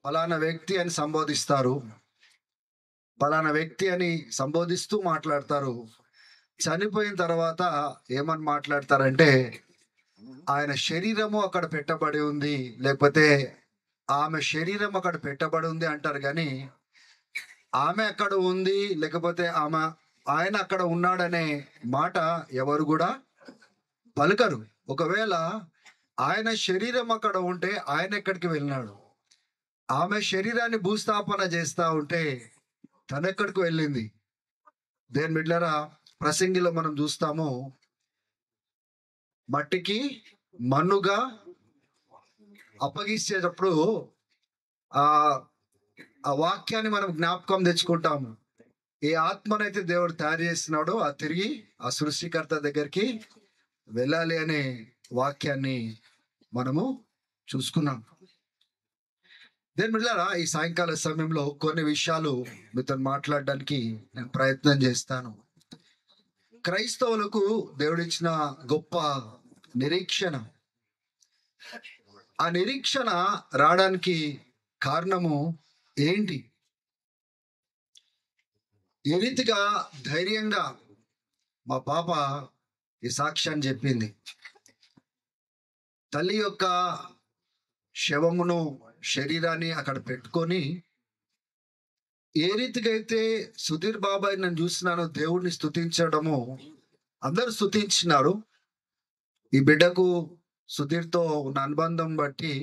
ఫలానా వ్యక్తి అని సంబోధిస్తారు, ఫలానా వ్యక్తి అని సంబోధిస్తూ మాట్లాడతారు. చనిపోయిన తర్వాత ఏమని మాట్లాడతారంటే ఆయన శరీరము అక్కడ పెట్టబడి ఉంది, లేకపోతే ఆమె శరీరం అక్కడ పెట్టబడి ఉంది అంటారు. కానీ ఆమె అక్కడ ఉంది, లేకపోతే ఆయన అక్కడ ఉన్నాడనే మాట ఎవరు కూడా పలుకరు. ఒకవేళ ఆయన శరీరం అక్కడ ఉంటే ఆయన ఎక్కడికి వెళ్ళినాడు? ఆమె శరీరాన్ని భూస్థాపన చేస్తా ఉంటే తనెక్కడికి వెళ్ళింది? దేని బిడ్డలారా, ప్రసంగిలో మనం చూస్తాము, మట్టికి మన్నుగా అప్పగిస్తేటప్పుడు ఆ ఆ వాక్యాన్ని మనం జ్ఞాపకం తెచ్చుకుంటాము. ఏ ఆత్మనైతే దేవుడు తయారు చేస్తున్నాడో ఆ తిరిగి ఆ సృష్టికర్త దగ్గరికి వెళ్ళాలి అనే వాక్యాన్ని మనము చూసుకున్నాం. దేని బిడ్డలారా, ఈ సాయంకాల సమయంలో కొన్ని విషయాలు మీతో మాట్లాడడానికి నేను ప్రయత్నం చేస్తాను. క్రైస్తవులకు దేవుడిచ్చిన గొప్ప నిరీక్షణ, ఆ నిరీక్షణ రావడానికి కారణము ఏంటి? ఏ రీతిగా ధైర్యంగా మా పాప ఈ సాక్ష్యాన్ని చెప్పింది. తల్లి యొక్క శవమును, శరీరాన్ని అక్కడ పెట్టుకొని ఏ రీతిగా అయితే సుధీర్ బాబాయ్ నేను చూస్తున్నాను దేవుడిని స్తుతించడము, అందరూ స్తుతించినారు. ఈ బిడ్డకు సుధీర్తో ఉన్న అనుబంధం బట్టి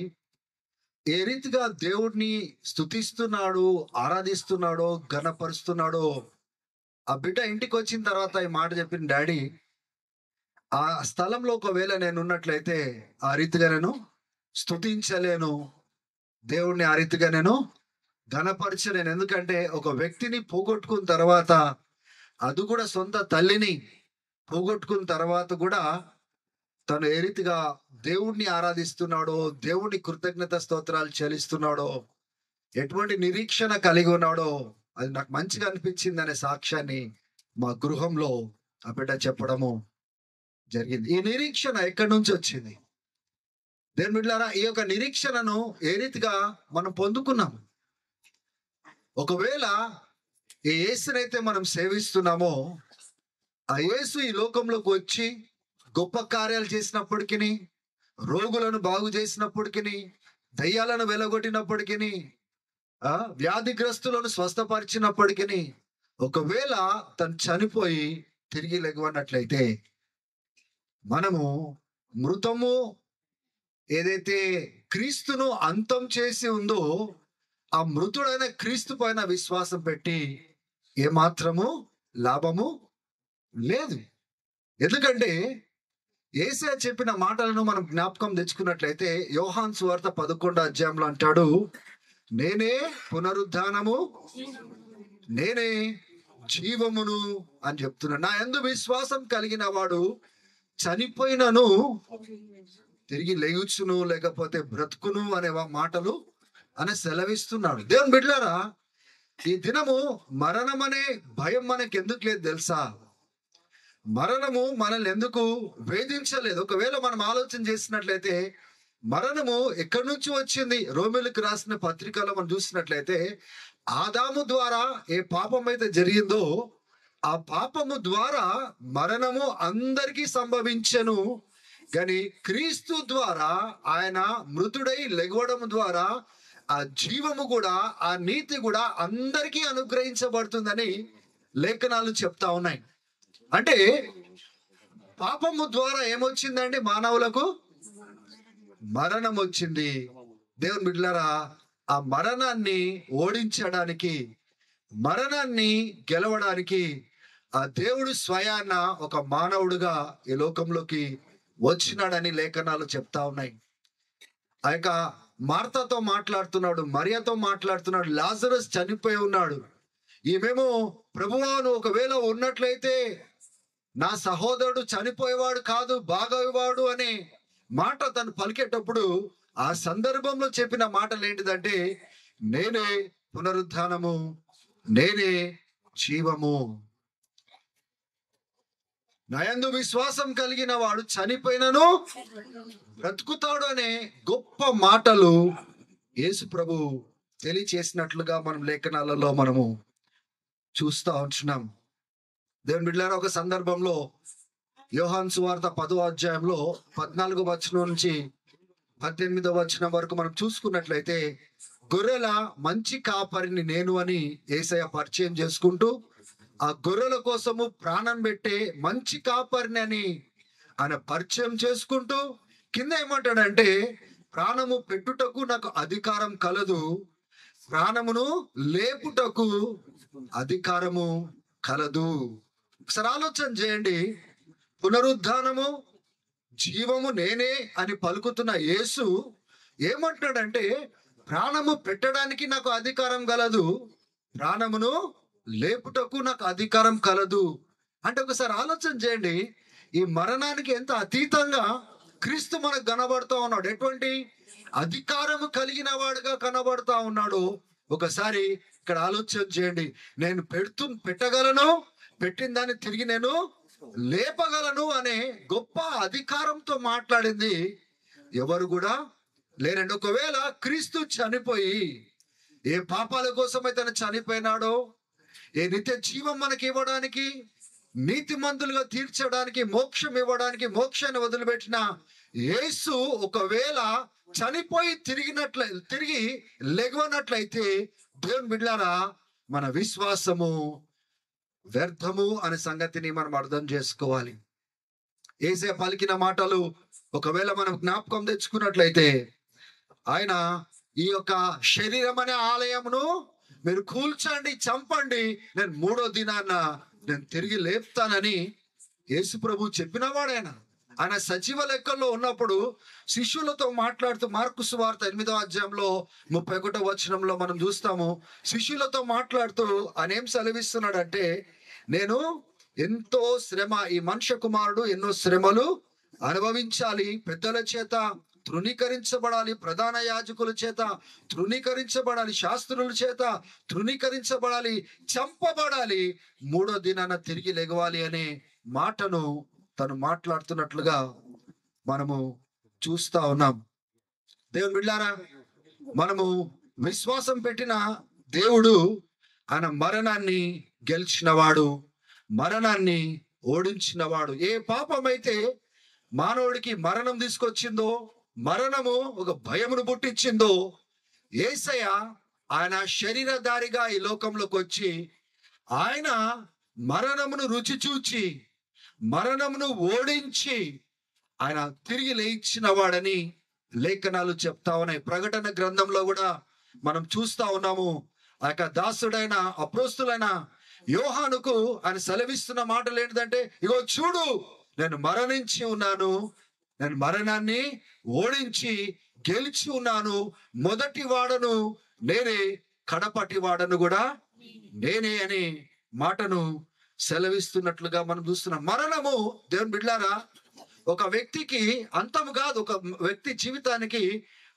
ఏ రీతిగా దేవుడిని స్తుతిస్తున్నాడు, ఆరాధిస్తున్నాడో, ఘనపరుస్తున్నాడో, ఆ బిడ్డ ఇంటికి వచ్చిన తర్వాత ఈ మాట చెప్పిన, డాడీ ఆ స్థలంలో ఒకవేళ నేను ఉన్నట్లయితే ఆ రీతిగా నేను స్తుతించలేను, దేవుడిని ఆ రీతిగా నేను ఘనపరచలేను. ఎందుకంటే ఒక వ్యక్తిని పోగొట్టుకున్న తర్వాత, అది కూడా సొంత తల్లిని పోగొట్టుకున్న తర్వాత కూడా తను ఏ రీతిగా దేవుణ్ణి ఆరాధిస్తున్నాడో, దేవుని కృతజ్ఞత స్తోత్రాలు చెల్లిస్తున్నాడో, ఎటువంటి నిరీక్షణ కలిగి ఉన్నాడో, అది నాకు మంచిగా అనిపించింది అనే సాక్ష్యాన్ని మా గృహంలో ఆ బిడ్డ చెప్పడము జరిగింది. ఈ నిరీక్షణ ఎక్కడి నుంచి వచ్చింది? దేవుని బిడ్డలారా, ఈ యొక్క నిరీక్షణను ఏ రీతిగా మనం పొందుకున్నాం? ఒకవేళ ఏ యేసునైతే మనం సేవిస్తున్నామో ఆ యేసు ఈ లోకంలోకి వచ్చి గొప్ప కార్యాలు చేసినప్పటికీ, రోగులను బాగు చేసినప్పటికీ, దయ్యాలను వెలగొట్టినప్పటికీ, వ్యాధిగ్రస్తులను స్వస్థపరిచినప్పటికీ, ఒకవేళ తను చనిపోయి తిరిగి లెగవన్నట్లయితే మనము మృతము ఏదైతే క్రీస్తును అంతం చేసి ఉందో ఆ మృతుడైన క్రీస్తు పైన విశ్వాసం పెట్టి ఏమాత్రము లాభము లేదు. ఎందుకంటే యేసయ్య చెప్పిన మాటలను మనం జ్ఞాపకం తెచ్చుకున్నట్లయితే యోహాను సువార్త 11వ అధ్యాయంలో అంటాడు, నేనే పునరుద్ధానము, నేనే జీవమును అని చెప్తున్నాడు. నా యందు విశ్వాసం కలిగిన వాడు చనిపోయినను తిరిగి లేచును, లేకపోతే బ్రతుకును అనే మాటలు అని సెలవిస్తున్నాడు. దేవుని బిడ్డలారా, ఈ దినము మరణం అనే భయం మనకి ఎందుకు లేదు తెలుసా? మరణము మనల్ని ఎందుకు వేధించలేదు? ఒకవేళ మనం ఆలోచన చేసినట్లయితే మరణము ఎక్కడి నుంచి వచ్చింది? రోమిలకు రాసిన పత్రికలో మనం చూసినట్లయితే ఆదాము ద్వారా ఏ పాపం అయితే జరిగిందో ఆ పాపము ద్వారా మరణము అందరికీ సంభవించెను. కానీ క్రీస్తు ద్వారా, ఆయన మృతుడై లెగవడం ద్వారా ఆ జీవము కూడా, ఆ నీతి కూడా అందరికీ అనుగ్రహించబడుతుందని లేఖనాలు చెప్తా ఉన్నాయి. అంటే పాపము ద్వారా ఏమొచ్చిందండి? మానవులకు మరణం వచ్చింది. దేవుని బిడ్డలారా, ఆ మరణాన్ని ఓడించడానికి, మరణాన్ని గెలవడానికి ఆ దేవుడు స్వయాన ఒక మానవుడుగా ఈ లోకంలోకి వచ్చినాడని లేఖనాలు చెప్తా ఉన్నాయి. ఆ యొక్క మార్తాతో మాట్లాడుతున్నాడు, మరియతో మాట్లాడుతున్నాడు, లాజరస్ చనిపోయి ఉన్నాడు. ఈమెమో ప్రభువా నువ్వు ఒకవేళ ఉన్నట్లయితే నా సహోదరుడు చనిపోయేవాడు కాదు, బాగోయేవాడు అనే మాట తను పలికేటప్పుడు ఆ సందర్భంలో చెప్పిన మాటలు ఏంటిదంటే, నేనే పునరుద్ధానము, నేనే జీవము, నా యందు విశ్వాసం కలిగిన వాడు చనిపోయినను బ్రతుకుతాడు అనే గొప్ప మాటలు యేసు ప్రభు తెలియచేసినట్లుగా మనం లేఖనాలలో మనము చూస్తూ ఉంటున్నాం. దేవుని బిడ్డలారా, ఒక సందర్భంలో యోహాను సువార్త 10వ అధ్యాయంలో 14వ వచనం నుంచి 18వ వచనం వరకు మనం చూసుకున్నట్లయితే, గొర్రెల మంచి కాపరిని నేను అని యేసయ్య పరిచయం చేసుకుంటూ, ఆ గొర్రెల కోసము ప్రాణం పెట్టే మంచి కాపరిని అని ఆయన పరిచయం చేసుకుంటూ, కింద ఏమంటాడంటే, ప్రాణము పెట్టుటకు నాకు అధికారం కలదు, ప్రాణమును లేపుటకు అధికారము కలదు. ఒకసారి ఆలోచన చేయండి. పునరుద్ధానము, జీవము నేనే అని పలుకుతున్న యేసు ఏమంటున్నాడంటే, ప్రాణము పెట్టడానికి నాకు అధికారం కలదు, ప్రాణమును లేపుటకు నాకు అధికారం కలదు అంటే, ఒకసారి ఆలోచన చేయండి. ఈ మరణానికి ఎంత అతీతంగా క్రీస్తు మనకు కనబడతా ఉన్నాడు, ఎటువంటి అధికారము కలిగిన వాడుగా కనబడతా ఉన్నాడు. ఒకసారి ఇక్కడ ఆలోచన చేయండి. నేను పెట్టగలను, పెట్టిన దాన్ని తిరిగి నేను లేపగలను అనే గొప్ప అధికారంతో మాట్లాడింది ఎవరు కూడా లేరండి. ఒకవేళ క్రీస్తు చనిపోయి ఏ పాపాల కోసమై తను చనిపోయినాడో, ఏ నిత్య జీవం మనకి ఇవ్వడానికి, నీతిమంతులుగా తీర్చడానికి, మోక్షం ఇవ్వడానికి, మోక్షాన్ని వదిలిపెట్టిన యేసు ఒకవేళ చనిపోయి తిరిగి లెగవనట్లయితే, దేవుని బిడ్డలారా, మన విశ్వాసము వ్యర్థము అనే సంగతిని మనం అర్థం చేసుకోవాలి. యేసయ్య పలికిన మాటలు ఒకవేళ మనం జ్ఞాపకం తెచ్చుకున్నట్లయితే, ఆయన ఈ యొక్క శరీరం అనే ఆలయమును మీరు కూల్చండి, చంపండి, నేను 3వ దినాన నేను తిరిగి లేపుతానని యేసు ప్రభు చెప్పినవాడు. ఆయన సజీవ లెక్కల్లో ఉన్నప్పుడు శిష్యులతో మాట్లాడుతూ, మార్కు సువార్త 8వ అధ్యాయంలో 31వ వచనంలో మనం చూస్తాము. శిష్యులతో మాట్లాడుతూ ఆయన ఏం సెలవిస్తున్నాడంటే, నేను ఎంతో శ్రమ, ఈ మనుష్య కుమారుడు ఎన్నో శ్రమలు అనుభవించాలి, పెద్దల చేత తృణీకరించబడాలి, ప్రధాన యాజకుల చేత తృణీకరించబడాలి, శాస్త్రుల చేత తృణీకరించబడాలి, చంపబడాలి, 3వ దినాన తిరిగి లెగవాలి అనే మాటను తను మాట్లాడుతున్నట్లుగా మనము చూస్తా ఉన్నాం. దేవుని బిడ్డలారా, మనము విశ్వాసం పెట్టిన దేవుడు ఆయన మరణాన్ని గెలిచినవాడు, మరణాన్ని ఓడించినవాడు. ఏ పాపమైతే మానవుడికి మరణం తీసుకొచ్చిందో, మరణము ఒక భయమును పుట్టించిందో, యేసయ్య ఆయన శరీరధారిగా ఈ లోకంలోకి వచ్చి ఆయన మరణమును రుచి చూచి, మరణమును ఓడించి ఆయన తిరిగి లేచిన వాడని లేఖనాలు చెప్తా ఉన్నాయి. ప్రకటన గ్రంథంలో కూడా మనం చూస్తా ఉన్నాము. ఆ యొక్క దాసుడైన అపోస్తులైన యోహానుకు ఆయన సెలవిస్తున్న మాటలు ఏంటంటే, ఇగో చూడు, నేను మరణించి ఉన్నాను, నేను మరణాన్ని ఓడించి గెలిచి ఉన్నాను, మొదటి వాడను నేనే, కడపటి వాడను కూడా నేనే అనే మాటను సెలవిస్తున్నట్లుగా మనం చూస్తున్నాం. మరణము, దేవుని బిడ్డలారా, ఒక వ్యక్తికి అంతము కాదు, ఒక వ్యక్తి జీవితానికి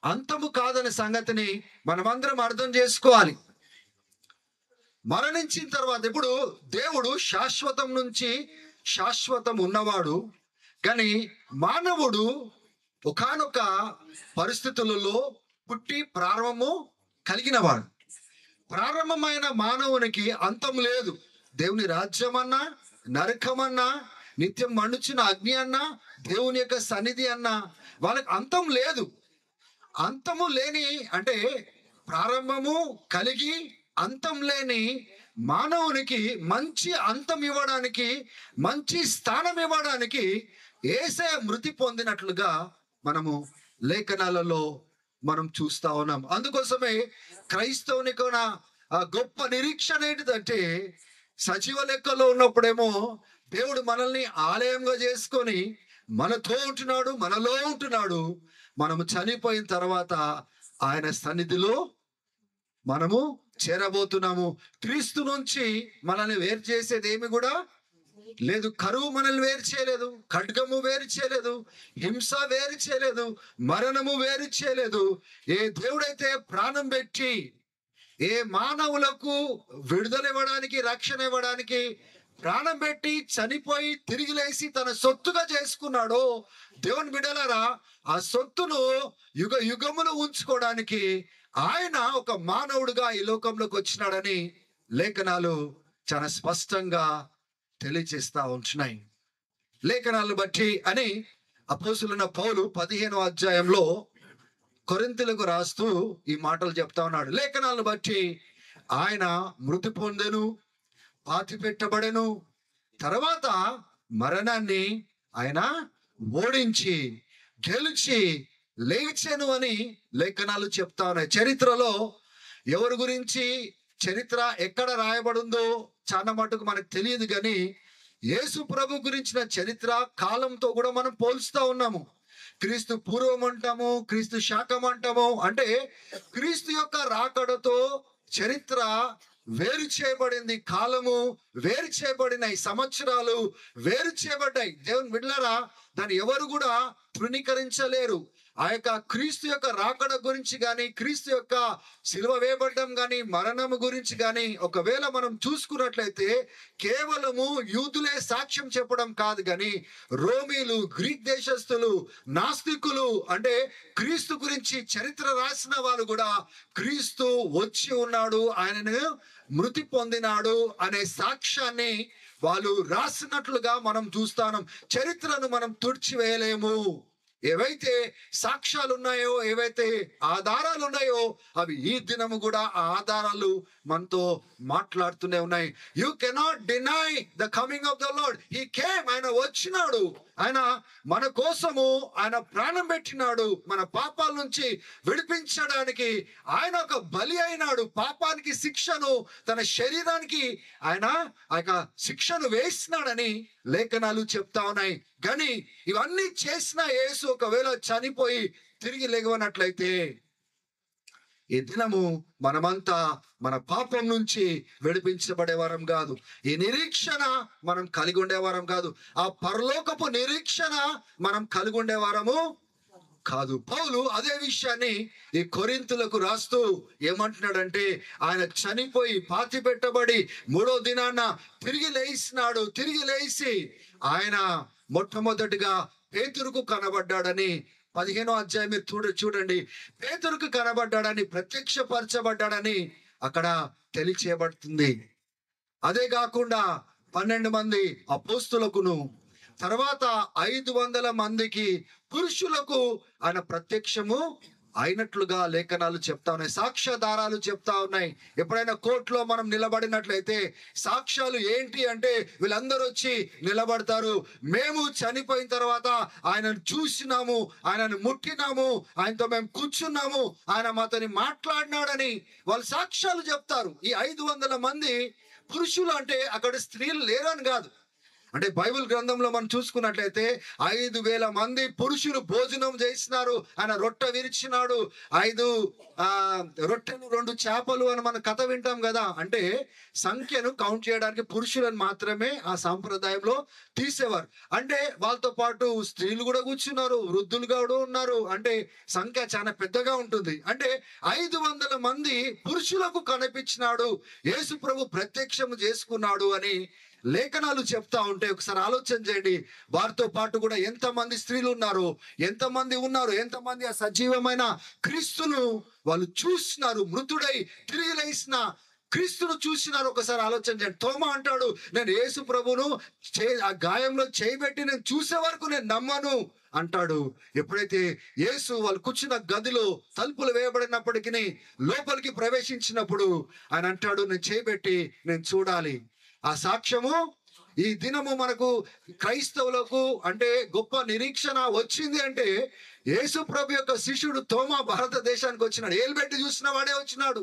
అంతము కాదనే సంగతిని మనమందరం అర్థం చేసుకోవాలి. మరణించిన తర్వాత, ఇప్పుడు దేవుడు శాశ్వతం నుంచి శాశ్వతం ఉన్నవాడు, కానీ మానవుడు ఒకానొక పరిస్థితులలో పుట్టి ప్రారంభము కలిగినవాడు. ప్రారంభమైన మానవునికి అంతం లేదు. దేవుని రాజ్యం అన్నా, నరకమన్నా, నిత్యం మండుచిన అగ్ని అన్నా, దేవుని యొక్క సన్నిధి అన్నా, వాళ్ళకి అంతం లేదు. అంతము లేని అంటే ప్రారంభము కలిగి అంతం లేని మానవునికి మంచి అంతం ఇవ్వడానికి, మంచి స్థానం ఇవ్వడానికి యేసయ్య మృతి పొందినట్లుగా మనము లేఖనాలలో మనం చూస్తా ఉన్నాం. అందుకోసమే క్రైస్తవునికి గొప్ప నిరీక్షణ ఏంటిదంటే, సజీవ లెక్కలో ఉన్నప్పుడేమో దేవుడు మనల్ని ఆలయంగా చేసుకొని మనతో ఉంటున్నాడు, మనలో ఉంటున్నాడు. మనము చనిపోయిన తర్వాత ఆయన సన్నిధిలో మనము చేరబోతున్నాము. క్రీస్తు నుంచి మనల్ని వేరు చేసేది ఏమి కూడా లేదు. కరువు మనల్ని వేరు చేయలేదు, ఖడ్గము వేరు చేయలేదు, హింస వేరు చేయలేదు, మరణము వేరు చేయలేదు. ఏ దేవుడైతే ప్రాణం పెట్టి ఏ మానవులకు విడుదల ఇవ్వడానికి, రక్షణ ఇవ్వడానికి ప్రాణం పెట్టి చనిపోయి తిరిగి లేచి తన సొత్తుగా చేసుకున్నాడో, దేవుని బిడ్డలారా, ఆ సొత్తును యుగ యుగములు ఉంచుకోవడానికి ఆయన ఒక మానవుడిగా ఈ లోకంలోకి వచ్చినాడని లేఖనాలు చాలా స్పష్టంగా తెలియజేస్తా ఉంటున్నాయి. లేఖనాలను బట్టి అని అపోస్తులైన పౌలు 15వ అధ్యాయంలో కొరింథీయులకు రాస్తూ ఈ మాటలు చెప్తా ఉన్నాడు. లేఖనాలను బట్టి ఆయన మృతి పొందెను, పాతి పెట్టబడెను, తర్వాత మరణాన్ని ఆయన ఓడించి గెలిచి లేచెను అని లేఖనాలు చెప్తా ఉన్నాయి. చరిత్రలో ఎవరి గురించి చరిత్ర ఎక్కడ రాయబడిందో చాలా మటుకు మనకు తెలియదు, కానీ యేసు ప్రభు గురించిన చరిత్ర కాలంతో కూడా మనం పోల్చుతా ఉన్నాము. క్రీస్తు పూర్వం అంటాము, క్రీస్తు శాకం అంటాము. అంటే క్రీస్తు యొక్క రాకడతో చరిత్ర వేరు చేయబడింది, కాలము వేరు చేయబడినాయి, సంవత్సరాలు వేరు చేయబడ్డాయి. దేవుని బిడ్డలారా, దాన్ని ఎవరు కూడా తృణీకరించలేరు. ఆ యొక్క క్రీస్తు యొక్క రాకడ గురించి కానీ, క్రీస్తు యొక్క సిలువ వేయబడ్డం కానీ, మరణము గురించి కానీ ఒకవేళ మనం చూసుకున్నట్లయితే కేవలము యూదులే సాక్ష్యం చెప్పడం కాదు, కానీ రోమీలు, గ్రీక్ దేశస్థులు, నాస్తికులు, అంటే క్రీస్తు గురించి చరిత్ర రాసిన వాళ్ళు కూడా క్రీస్తు వచ్చి ఉన్నాడు, ఆయనను మృతి పొందినాడు అనే సాక్ష్యాన్ని వాళ్ళు రాసినట్లుగా మనం చూస్తాం. చరిత్రను మనం తుడిచివేయలేము. ఏవైతే సాక్ష్యాలు ఉన్నాయో, ఏవైతే ఆధారాలు ఉన్నాయో, అవి ఈ దినము కూడా ఆ ఆధారాలు మనతో మాట్లాడుతూనే ఉన్నాయి. You cannot deny the coming of the lord. He came, ఆయన వచ్చినాడు, ఆయన మన కోసము ఆయన ప్రాణం పెట్టినాడు, మన పాపాల నుంచి విడిపించడానికి ఆయన ఒక బలి అయినాడు. పాపానికి శిక్షను తన శరీరానికి ఆయన ఆ యొక్క శిక్షను వేసినాడని లేఖనాలు చెప్తా ఉన్నాయి. కానీ ఇవన్నీ చేసిన యేసు ఒకవేళ చనిపోయి తిరిగి లేవనట్లయితే ఈ దినము మనమంతా మన పాపం నుంచి విడిపించబడే వారం కాదు. ఈ నిరీక్షణ మనం కలిగి ఉండేవారం కాదు. ఆ పరలోకపు నిరీక్షణ మనం కలిగి ఉండేవారము కాదు. పౌలు అదే విషయాన్ని ఈ కొరింథీయులకు రాస్తూ ఏమంటున్నాడంటే, ఆయన చనిపోయి పాతి పెట్టబడి 3వ దినాన తిరిగి లేచినాడు. తిరిగి లేచి ఆయన మొట్టమొదటిగా పేతురుకు కనబడ్డాడని 15వ అధ్యాయం మీరు చూడండి. పేతురుకు కనబడ్డాడని, ప్రత్యక్షపరచబడ్డాడని అక్కడ తెలియచేయబడుతుంది. అదే కాకుండా 12 మంది అపోస్తులకును, తర్వాత 500 మందికి పురుషులకు ఆయన ప్రత్యక్షము అయినట్లుగా లేఖనాలు చెప్తా ఉన్నాయి. సాక్ష్యాధారాలు చెప్తా ఉన్నాయి. ఎప్పుడైనా కోర్టులో మనం నిలబడినట్లయితే సాక్ష్యాలు ఏంటి అంటే, వీళ్ళందరూ వచ్చి నిలబడతారు. మేము చనిపోయిన తర్వాత ఆయనను చూసినాము, ఆయనను ముట్టినాము, ఆయనతో మేము కూర్చున్నాము, ఆయన మాతోని మాట్లాడినాడని వాళ్ళు సాక్ష్యాలు చెప్తారు. ఈ 500 మంది పురుషులు అంటే అక్కడ స్త్రీలు లేరని కాదు. అంటే బైబిల్ గ్రంథంలో మనం చూసుకున్నట్లయితే 5,000 మంది పురుషులు భోజనం చేసినారు. ఆయన రొట్టె విరిచినాడు. 5 రొట్టెలు 2 చేపలు అని మన కథ వింటాం కదా. అంటే సంఖ్యను కౌంట్ చేయడానికి పురుషులను మాత్రమే ఆ సాంప్రదాయంలో తీసేవారు. అంటే వాళ్ళతో పాటు స్త్రీలు కూడా కూర్చున్నారు, వృద్ధులు కూడా ఉన్నారు. అంటే సంఖ్య చాలా పెద్దగా ఉంటుంది. అంటే 500 మంది పురుషులకు కనిపించినాడు, యేసు ప్రభు ప్రత్యక్షము చేసుకున్నాడు అని లేఖనాలు చెప్తా ఉంటే ఒకసారి ఆలోచన చేయండి. వారితో పాటు కూడా ఎంతమంది స్త్రీలు ఉన్నారు, ఎంతమంది ఉన్నారు, ఎంతమంది ఆ సజీవమైన క్రీస్తును వాళ్ళు చూసినారు. మృతుడై తిరిగి లేచిన క్రీస్తును చూసినారు. ఒకసారి ఆలోచన చేయండి. తోమా అంటాడు, నేను యేసు ప్రభును ఆ గాయంలో చేయబెట్టి నేను చూసే వరకు నేను నమ్మను అంటాడు. ఎప్పుడైతే యేసు వాళ్ళు కూర్చున్న గదిలో తలుపులు వేయబడినప్పటికీ లోపలికి ప్రవేశించినప్పుడు ఆయన అంటాడు, నేను చేయబెట్టి నేను చూడాలి. ఆ సాక్ష్యము ఈ దినము మనకు క్రైస్తవులకు అంటే గొప్ప నిరీక్షణ వచ్చింది. అంటే యేసు ప్రభు యొక్క శిష్యుడు తోమా భారతదేశానికి వచ్చినాడు. ఏలుబెట్టి చూసిన వాడే వచ్చినాడు.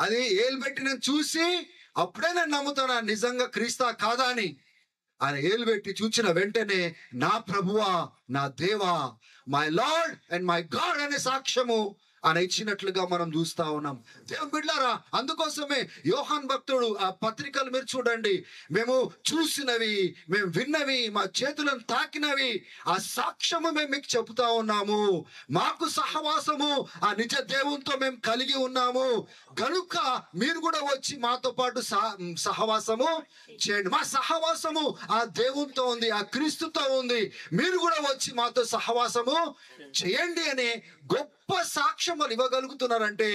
అది ఏలుబెట్టి నేను చూసి అప్పుడే నేను నమ్ముతాను నిజంగా క్రీస్తా కాదా అని. ఆయన ఏలుబెట్టి చూచిన వెంటనే నా ప్రభువా, నా దేవా, my lord and my God అనే సాక్ష్యము ఆయన ఇచ్చినట్లుగా మనం చూస్తా ఉన్నాం. దేవుని బిడ్డలారా, అందుకోసమే యోహాన్ భక్తుడు ఆ పత్రికలు మీరు చూడండి, మేము చూసినవి, మేము విన్నవి, మా చేతులను తాకినవి ఆ సాక్ష్యము మేము మీకు చెబుతా ఉన్నాము. మాకు సహవాసము ఆ నిజ దేవునితో మేము కలిగి ఉన్నాము కనుక మీరు కూడా వచ్చి మాతో పాటు సహవాసము చేయండి. మా సహవాసము ఆ దేవునితో ఉంది, ఆ క్రీస్తుతో ఉంది. మీరు కూడా వచ్చి మాతో సహవాసము చేయండి అనే గొప్ప గొప్ప సాక్ష్యం వాళ్ళు ఇవ్వగలుగుతున్నారంటే,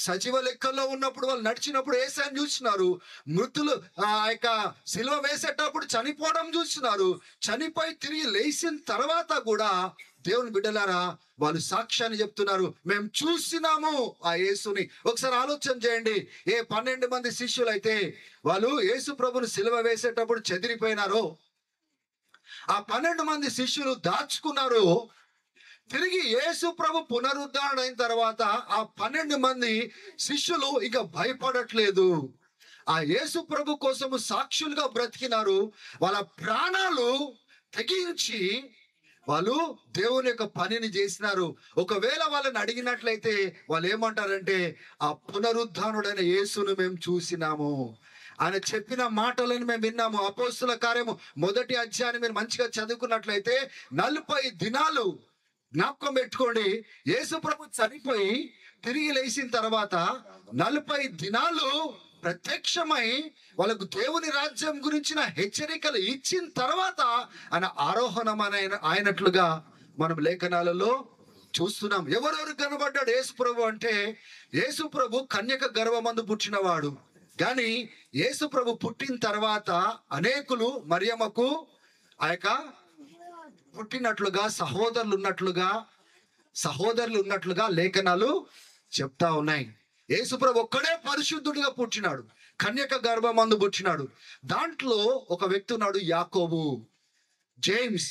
సజీవ లెక్కల్లో ఉన్నప్పుడు వాళ్ళు నడిచినప్పుడు యేసయ్యను చూస్తున్నారు, మృతులు ఆ యొక్క సిలువ వేసేటప్పుడు చనిపోవడం చూస్తున్నారు, చనిపోయి తిరిగి లేచిన తర్వాత కూడా దేవుని బిడ్డలారా వాళ్ళు సాక్ష్యాన్ని చెప్తున్నారు, మేము చూసినాము ఆ యేసుని. ఒకసారి ఆలోచన చేయండి, ఏ 12 మంది శిష్యులు అయితే వాళ్ళు యేసు ప్రభుని సిలువ వేసేటప్పుడు చెదిరిపోయినారో, ఆ 12 మంది శిష్యులు దాచుకున్నారు. తిరిగి యేసు ప్రభు పునరుద్ధరణ అయిన తర్వాత ఆ 12 మంది శిష్యులు ఇక భయపడట్లేదు. ఆ యేసు ప్రభు కోసము సాక్షులుగా బ్రతికినారు. వాళ్ళ ప్రాణాలు తెగించి వాళ్ళు దేవుని యొక్క పనిని చేసినారు. ఒకవేళ వాళ్ళని అడిగినట్లయితే వాళ్ళు ఏమంటారంటే, ఆ పునరుద్ధానుడైన యేసును మేము చూసినాము, ఆయన చెప్పిన మాటలను మేము విన్నాము. అపోస్తుల కార్యము 1వ అధ్యాయాన్ని మీరు మంచిగా చదువుకున్నట్లయితే 40 దినాలు జ్ఞాపకం పెట్టుకోండి, యేసు ప్రభు చనిపోయి తిరిగి లేచిన తర్వాత 40 దినాలు ప్రత్యక్షమై వాళ్ళకు దేవుని రాజ్యం గురించిన హెచ్చరికలు ఇచ్చిన తర్వాత ఆయన ఆరోహణం అయినట్లుగా మనం లేఖనాలలో చూస్తున్నాం. ఎవరెవరు కనబడ్డాడు యేసు ప్రభు అంటే, యేసు ప్రభు కన్యక గర్భమందు పుట్టినవాడు. కానీ యేసు ప్రభు పుట్టిన తర్వాత అనేకులు మరియమ్మకు ఆ యొక్క పుట్టినట్లుగా సహోదరులు ఉన్నట్లుగా లేఖనాలు చెప్తా ఉన్నాయి. యేసుప్రభు ఒక్కడే పరిశుద్ధుడిగా పుట్టినాడు, కన్యక గర్భమందు పుట్టినాడు. దాంట్లో ఒక వ్యక్తి ఉన్నాడు, యాకోబు, జేమ్స్.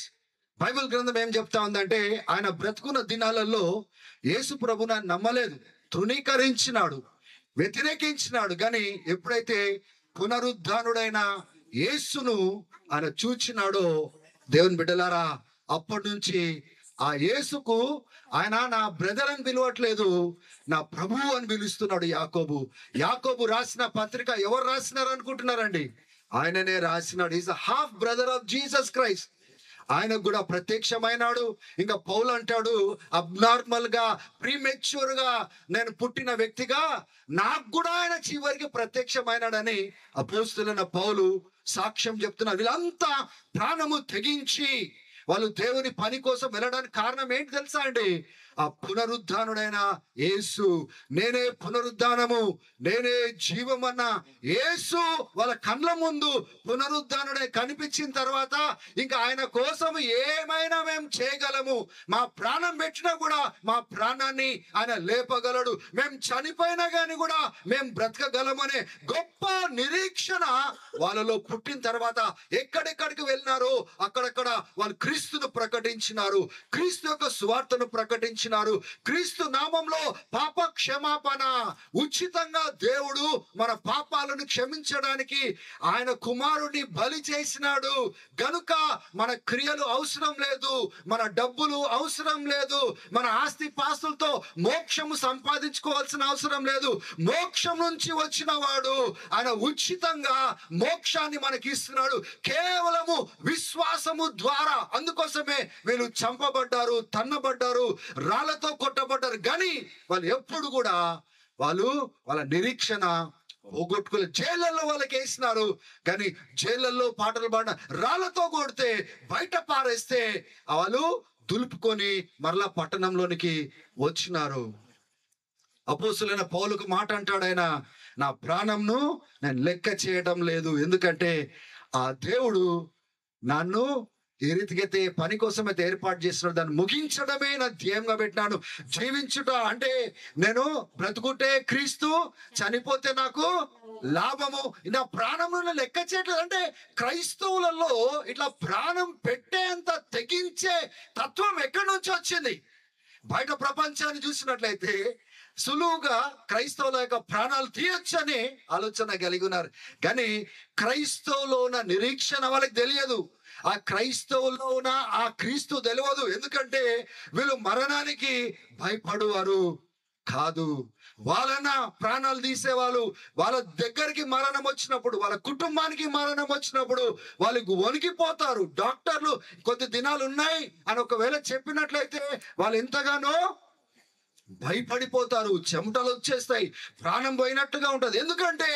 బైబిల్ గ్రంథం ఏం చెప్తా ఉందంటే, ఆయన బ్రతుకున్న దినాలలో యేసు ప్రభుని నమ్మలేదు, తృణీకరించినాడు, వ్యతిరేకించినాడు. కానీ ఎప్పుడైతే పునరుద్ధానుడైన యేసును ఆయన చూచినాడో, దేవుని బిడ్డలారా, అప్పటి నుంచి ఆ యేసుకు ఆయన నా బ్రదర్ అని పిలవట్లేదు, నా ప్రభువు అని పిలుస్తున్నాడు. యాకోబు రాసిన పత్రిక ఎవరు రాసినారు అనుకుంటున్నారండి? ఆయననే రాసినాడు. Is half brother of Jesus Christ. ఆయనకు కూడా ప్రత్యక్షమైనాడు. ఇంకా పౌలు అంటాడు, అబ్నార్మల్ గా ప్రీమెచ్యూర్ గా నేను పుట్టిన వ్యక్తిగా నాకు కూడా ఆయన చివరికి ప్రత్యక్షమైనాడని అపోస్తలుడైన పౌలు సాక్ష్యం చెప్తున్నారు. వీళ్ళంతా ప్రాణము తెగించి వాళ్ళు దేవుని పని కోసం వెళ్ళడానికి కారణం ఏంటి తెలుసా అండి? ఆ పునరుద్ధానుడైన యేసు, నేనే పునరుద్ధానము, నేనే జీవమన్న యేసు వాళ్ళ కళ్ళ ముందు పునరుద్ధానుడై కనిపించిన తర్వాత ఇంకా ఆయన కోసం ఏమైనా మేము చేయగలము, మా ప్రాణం పెట్టినా కూడా మా ప్రాణాన్ని ఆయన లేపగలడు, మేము చనిపోయినా కానీ కూడా మేము బ్రతకగలమనే గొప్ప నిరీక్షణ వాళ్ళలో పుట్టిన తర్వాత ఎక్కడెక్కడికి వెళ్ళినారో అక్కడక్కడ వాళ్ళు క్రీస్తును ప్రకటించినారు, క్రీస్తు యొక్క సువార్తను ప్రకటించినారు. క్రీస్తు నామంలో పాప క్షమాపణ ఉచితంగా దేవుడు మన పాపాలను క్షమించడానికి ఆయన కుమారుడిని బలి చేసినాడు గనుక మన క్రియలు అవసరం లేదు, మన డబ్బులు అవసరం లేదు, మన ఆస్తి పాస్తులతో మోక్షము సంపాదించుకోవాల్సిన అవసరం లేదు. మోక్షం నుంచి వచ్చిన వాడు ఆయన ఉచితంగా మోక్షాన్ని మనకి ఇస్తున్నాడు, కేవలము విశ్వాసము ద్వారా. అందుకోసమే వీళ్ళు చంపబడ్డారు, తన్నబడ్డారు, రాళ్లతో కొట్టబడ్డారు. కానీ వాళ్ళు ఎప్పుడు కూడా వాళ్ళ నిరీక్షణ పోగొట్టుకుని జైళ్ళల్లో వాళ్ళకి వేసినారు. కానీ జైళ్ళల్లో పాటలు పాడిన, రాళ్లతో కొడితే బయట పారేస్తే వాళ్ళు దులుపుకొని మరలా పట్టణంలోనికి వచ్చినారు. అపోస్తులైన పౌలుకు మాట అంటాడు ఆయన, నా ప్రాణంను నేను లెక్క చేయడం లేదు, ఎందుకంటే ఆ దేవుడు నన్ను ఏ రీతికైతే పని కోసం అయితే ఏర్పాటు చేస్తున్నాడు దాన్ని ముగించడమే నా ధ్యేయంగా పెట్టినాను. జీవించుట అంటే నేను బ్రతుకుంటే క్రీస్తు, చనిపోతే నాకు లాభము. నా ప్రాణమును లెక్క చేయట్లేదు అంటే క్రైస్తవులలో ఇట్లా ప్రాణం పెట్టేంత తెగించే తత్వం ఎక్కడి నుంచి వచ్చింది? బయట ప్రపంచాన్ని చూసినట్లయితే సులువుగా క్రైస్తవుల యొక్క ప్రాణాలు తీయొచ్చని ఆలోచన కలిగి ఉన్నారు. కానీ క్రైస్తవులో ఉన్న నిరీక్షణ వాళ్ళకి తెలియదు, ఆ క్రైస్తవుల్లో ఉన్న ఆ క్రీస్తు తెలియదు. ఎందుకంటే వీళ్ళు మరణానికి భయపడువారు కాదు, వాళ్ళన ప్రాణాలు తీసేవాళ్ళు. వాళ్ళ దగ్గరికి మరణం వచ్చినప్పుడు, వాళ్ళ కుటుంబానికి మరణం వచ్చినప్పుడు వాళ్ళకు వణికిపోతారు. డాక్టర్లు కొద్ది దినాలు ఉన్నాయి అని ఒకవేళ చెప్పినట్లయితే వాళ్ళు ఎంతగానో భయపడిపోతారు, చెమటలు వచ్చేస్తాయి, ప్రాణం పోయినట్టుగా ఉంటది. ఎందుకంటే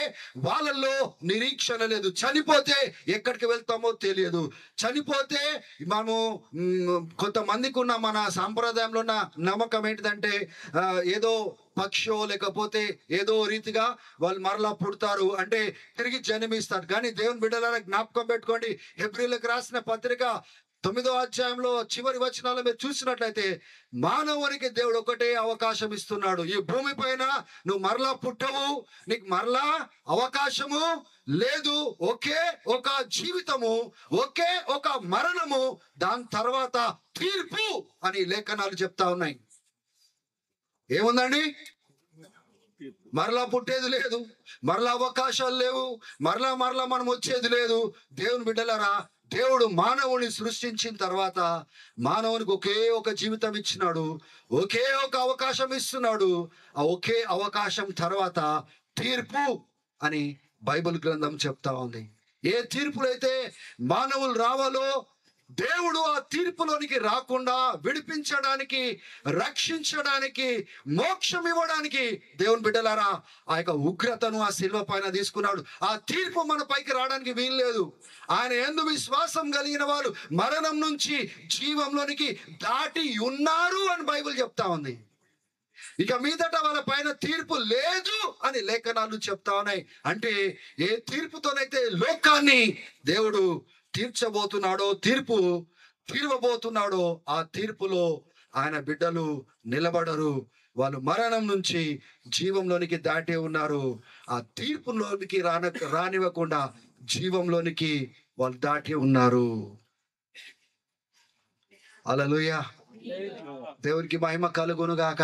వాళ్ళల్లో నిరీక్షణ లేదు. చనిపోతే ఎక్కడికి వెళ్తామో తెలియదు. చనిపోతే మనము కొంతమందికి ఉన్న మన సాంప్రదాయంలో ఉన్న నమ్మకం ఏంటిదంటే ఏదో పక్షో లేకపోతే ఏదో రీతిగా వాళ్ళు మరలా పుడతారు, అంటే తిరిగి జన్మిస్తారు. కానీ దేవుని బిడ్డలారా జ్ఞాపకం పెట్టుకోండి, హెబ్రీయులకు రాసిన పత్రిక 9వ అధ్యాయంలో చివరి వచనాలు మీరు చూసినట్లయితే మానవునికి దేవుడు ఒకటే అవకాశం ఇస్తున్నాడు. ఈ భూమి పైన నువ్వు మరలా పుట్టవు, నీకు మరలా అవకాశము లేదు. ఒకే ఒక జీవితము, ఒకే ఒక మరణము, దాని తర్వాత తీర్పు అని లేఖనాలు చెప్తా ఉన్నాయి. ఏముందండి? మరలా పుట్టేది లేదు, మరలా అవకాశాలు లేవు, మరలా మనం వచ్చేది లేదు. దేవుని బిడ్డలారా, దేవుడు మానవుని సృష్టించిన తర్వాత మానవునికి ఒకే ఒక జీవితం ఇచ్చినాడు, ఒకే ఒక అవకాశం ఇస్తున్నాడు. ఆ ఒకే అవకాశం తర్వాత తీర్పు అని బైబిల్ గ్రంథం చెప్తా ఉంది. ఏ తీర్పులైతే మానవులు రావాలో దేవుడు ఆ తీర్పులోనికి రాకుండా విడిపించడానికి, రక్షించడానికి, మోక్షం ఇవ్వడానికి దేవుని బిడ్డలారా ఆ యొక్క ఉగ్రతను ఆ శిలువ పైన తీసుకున్నాడు. ఆ తీర్పు మన పైకి రావడానికి వీలు లేదు. ఆయన యందు విశ్వాసం కలిగిన వారు మరణం నుంచి జీవంలోనికి దాటి ఉన్నారు అని బైబిల్ చెప్తా ఉంది. ఇక మీదట వాళ్ళ పైన తీర్పు లేదు అని లేఖనాలు చెప్తా ఉన్నాయి. అంటే ఏ తీర్పుతోనైతే లోకాన్ని దేవుడు తీర్చబోతున్నాడో, తీర్వబోతున్నాడో, ఆ తీర్పులో ఆయన బిడ్డలు నిలబడరు. వాళ్ళు మరణం నుంచి జీవంలోనికి దాటి ఉన్నారు. ఆ తీర్పులోనికి రానివ్వకుండా జీవంలోనికి వాళ్ళు దాటి ఉన్నారు. హల్లెలూయా, దేవునికి మహిమ కలుగును గాక.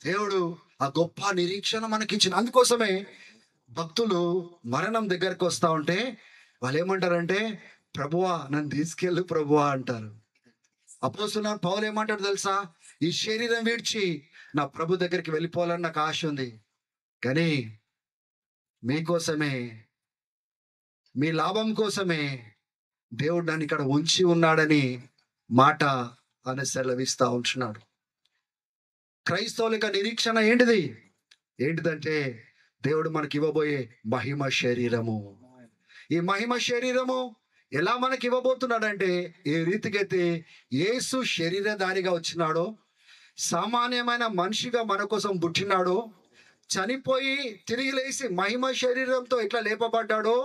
దేవుడు ఆ గొప్ప నిరీక్షణ మనకిచ్చిన. అందుకోసమే భక్తులు మరణం దగ్గరకు వస్తా ఉంటే వాళ్ళు ఏమంటారంటే, ప్రభువా నన్ను తీసుకెళ్ళు ప్రభువా అంటారు. అపోస్తలుడైన పౌలు ఏమంటాడు తెలుసా? ఈ శరీరం విడిచి నా ప్రభు దగ్గరికి వెళ్ళిపోవాలని నాకు ఆశ ఉంది, కానీ మీకోసమే, మీ లాభం కోసమే దేవుడు నన్ను ఇక్కడ ఉంచి ఉన్నాడని మాట అని సెలవిస్తా ఉంటున్నాడు. క్రైస్తవుల నిరీక్షణ ఏంటిదంటే దేవుడు మనకి ఇవ్వబోయే మహిమ శరీరము. ఈ మహిమ శరీరము ఎలా మనకి ఇవ్వబోతున్నాడంటే, ఏ రీతికైతే యేసు శరీరధారిగా వచ్చినాడో, సామాన్యమైన మనిషిగా మన కోసం పుట్టినాడో, చనిపోయి తిరిగి లేచి మహిమ శరీరంతో ఎట్లా లేపబడ్డాడో,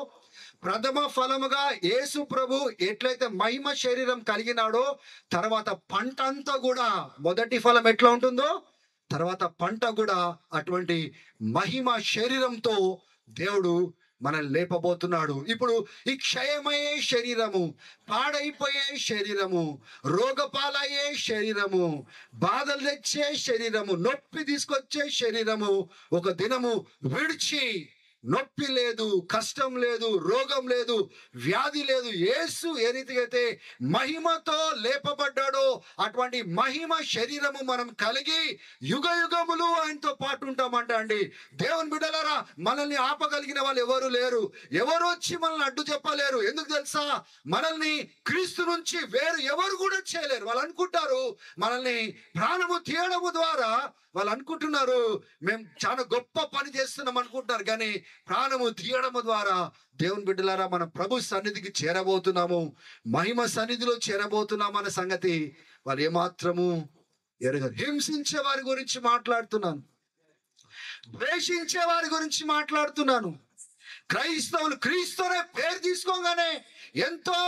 ప్రథమ ఫలముగా యేసు ప్రభు ఎట్లయితే మహిమ శరీరం కలిగినాడో, తర్వాత పంట అంతా కూడా మొదటి ఫలం ఎట్లా ఉంటుందో తర్వాత పంట కూడా అటువంటి మహిమ శరీరంతో దేవుడు మనల్ని లేపబోతున్నాడు. ఇప్పుడు ఈ క్షయమయ్యే శరీరము, పాడైపోయే శరీరము, రోగపాలయ్యే శరీరము, బాధలు తెచ్చే శరీరము, నొప్పి తీసుకొచ్చే శరీరము ఒక దినము విడిచి, నొప్పి లేదు, కష్టం లేదు, రోగం లేదు, వ్యాధి లేదు, యేసు ఏ రీతిగా అయితే మహిమతో లేపబడ్డాడో అటువంటి మహిమ శరీరము మనం కలిగి యుగ యుగములు ఆయనతో పాటు ఉంటామంట. అండి దేవుని బిడ్డలారా, మనల్ని ఆపగలిగిన వాళ్ళు ఎవరు లేరు, ఎవరు వచ్చి మనల్ని అడ్డు చెప్పలేరు. ఎందుకు తెలుసా? మనల్ని క్రీస్తు నుంచి వేరు ఎవరు కూడా చేయలేరు. వాళ్ళు అనుకుంటారు మనల్ని ప్రాణము తీయడము ద్వారా, వాళ్ళు అనుకుంటున్నారు మేము చాలా గొప్ప పని చేస్తున్నాం అనుకుంటున్నారు, కానీ ప్రాణము తీయడము ద్వారా దేవుని బిడ్డలారా మన ప్రభు సన్నిధికి చేరబోతున్నాము, మహిమ సన్నిధిలో చేరబోతున్నాము అన్న సంగతి వాళ్ళు ఏమాత్రము ఎరగరు. హింసించే వారి గురించి మాట్లాడుతున్నాను, ద్వేషించే వారి గురించి మాట్లాడుతున్నాను. క్రైస్తవులు క్రీస్తునే పేరు తీసుకోగానే ఎంతో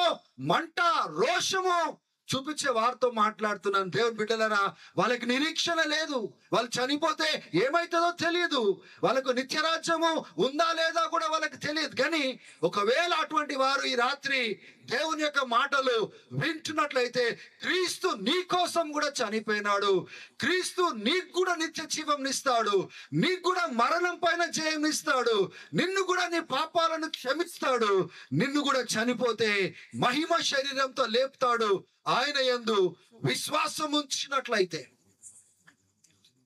మంట, రోషము చూపించే వారితో మాట్లాడుతున్నాను. దేవుని బిడ్డలారా, వాళ్ళకి నిరీక్షణ లేదు. వాళ్ళు చనిపోతే ఏమైతుందో తెలియదు, వాళ్ళకు నిత్యరాజ్యము ఉందా లేదా కూడా వాళ్ళకి తెలియదు. కానీ ఒకవేళ అటువంటి వారు ఈ రాత్రి దేవుని యొక్క మాటలు వింటున్నట్లయితే, క్రీస్తు నీ కోసం కూడా చనిపోయినాడు, క్రీస్తు నీకు కూడా నిత్య జీవం ఇస్తాడు, నీకు కూడా మరణం పైన జయం ఇస్తాడు, నిన్ను కూడా నీ పాపాలను క్షమిస్తాడు, నిన్ను కూడా చనిపోతే మహిమ శరీరంతో లేపుతాడు ఆయన యందు విశ్వాసం ఉంచినట్లయితే.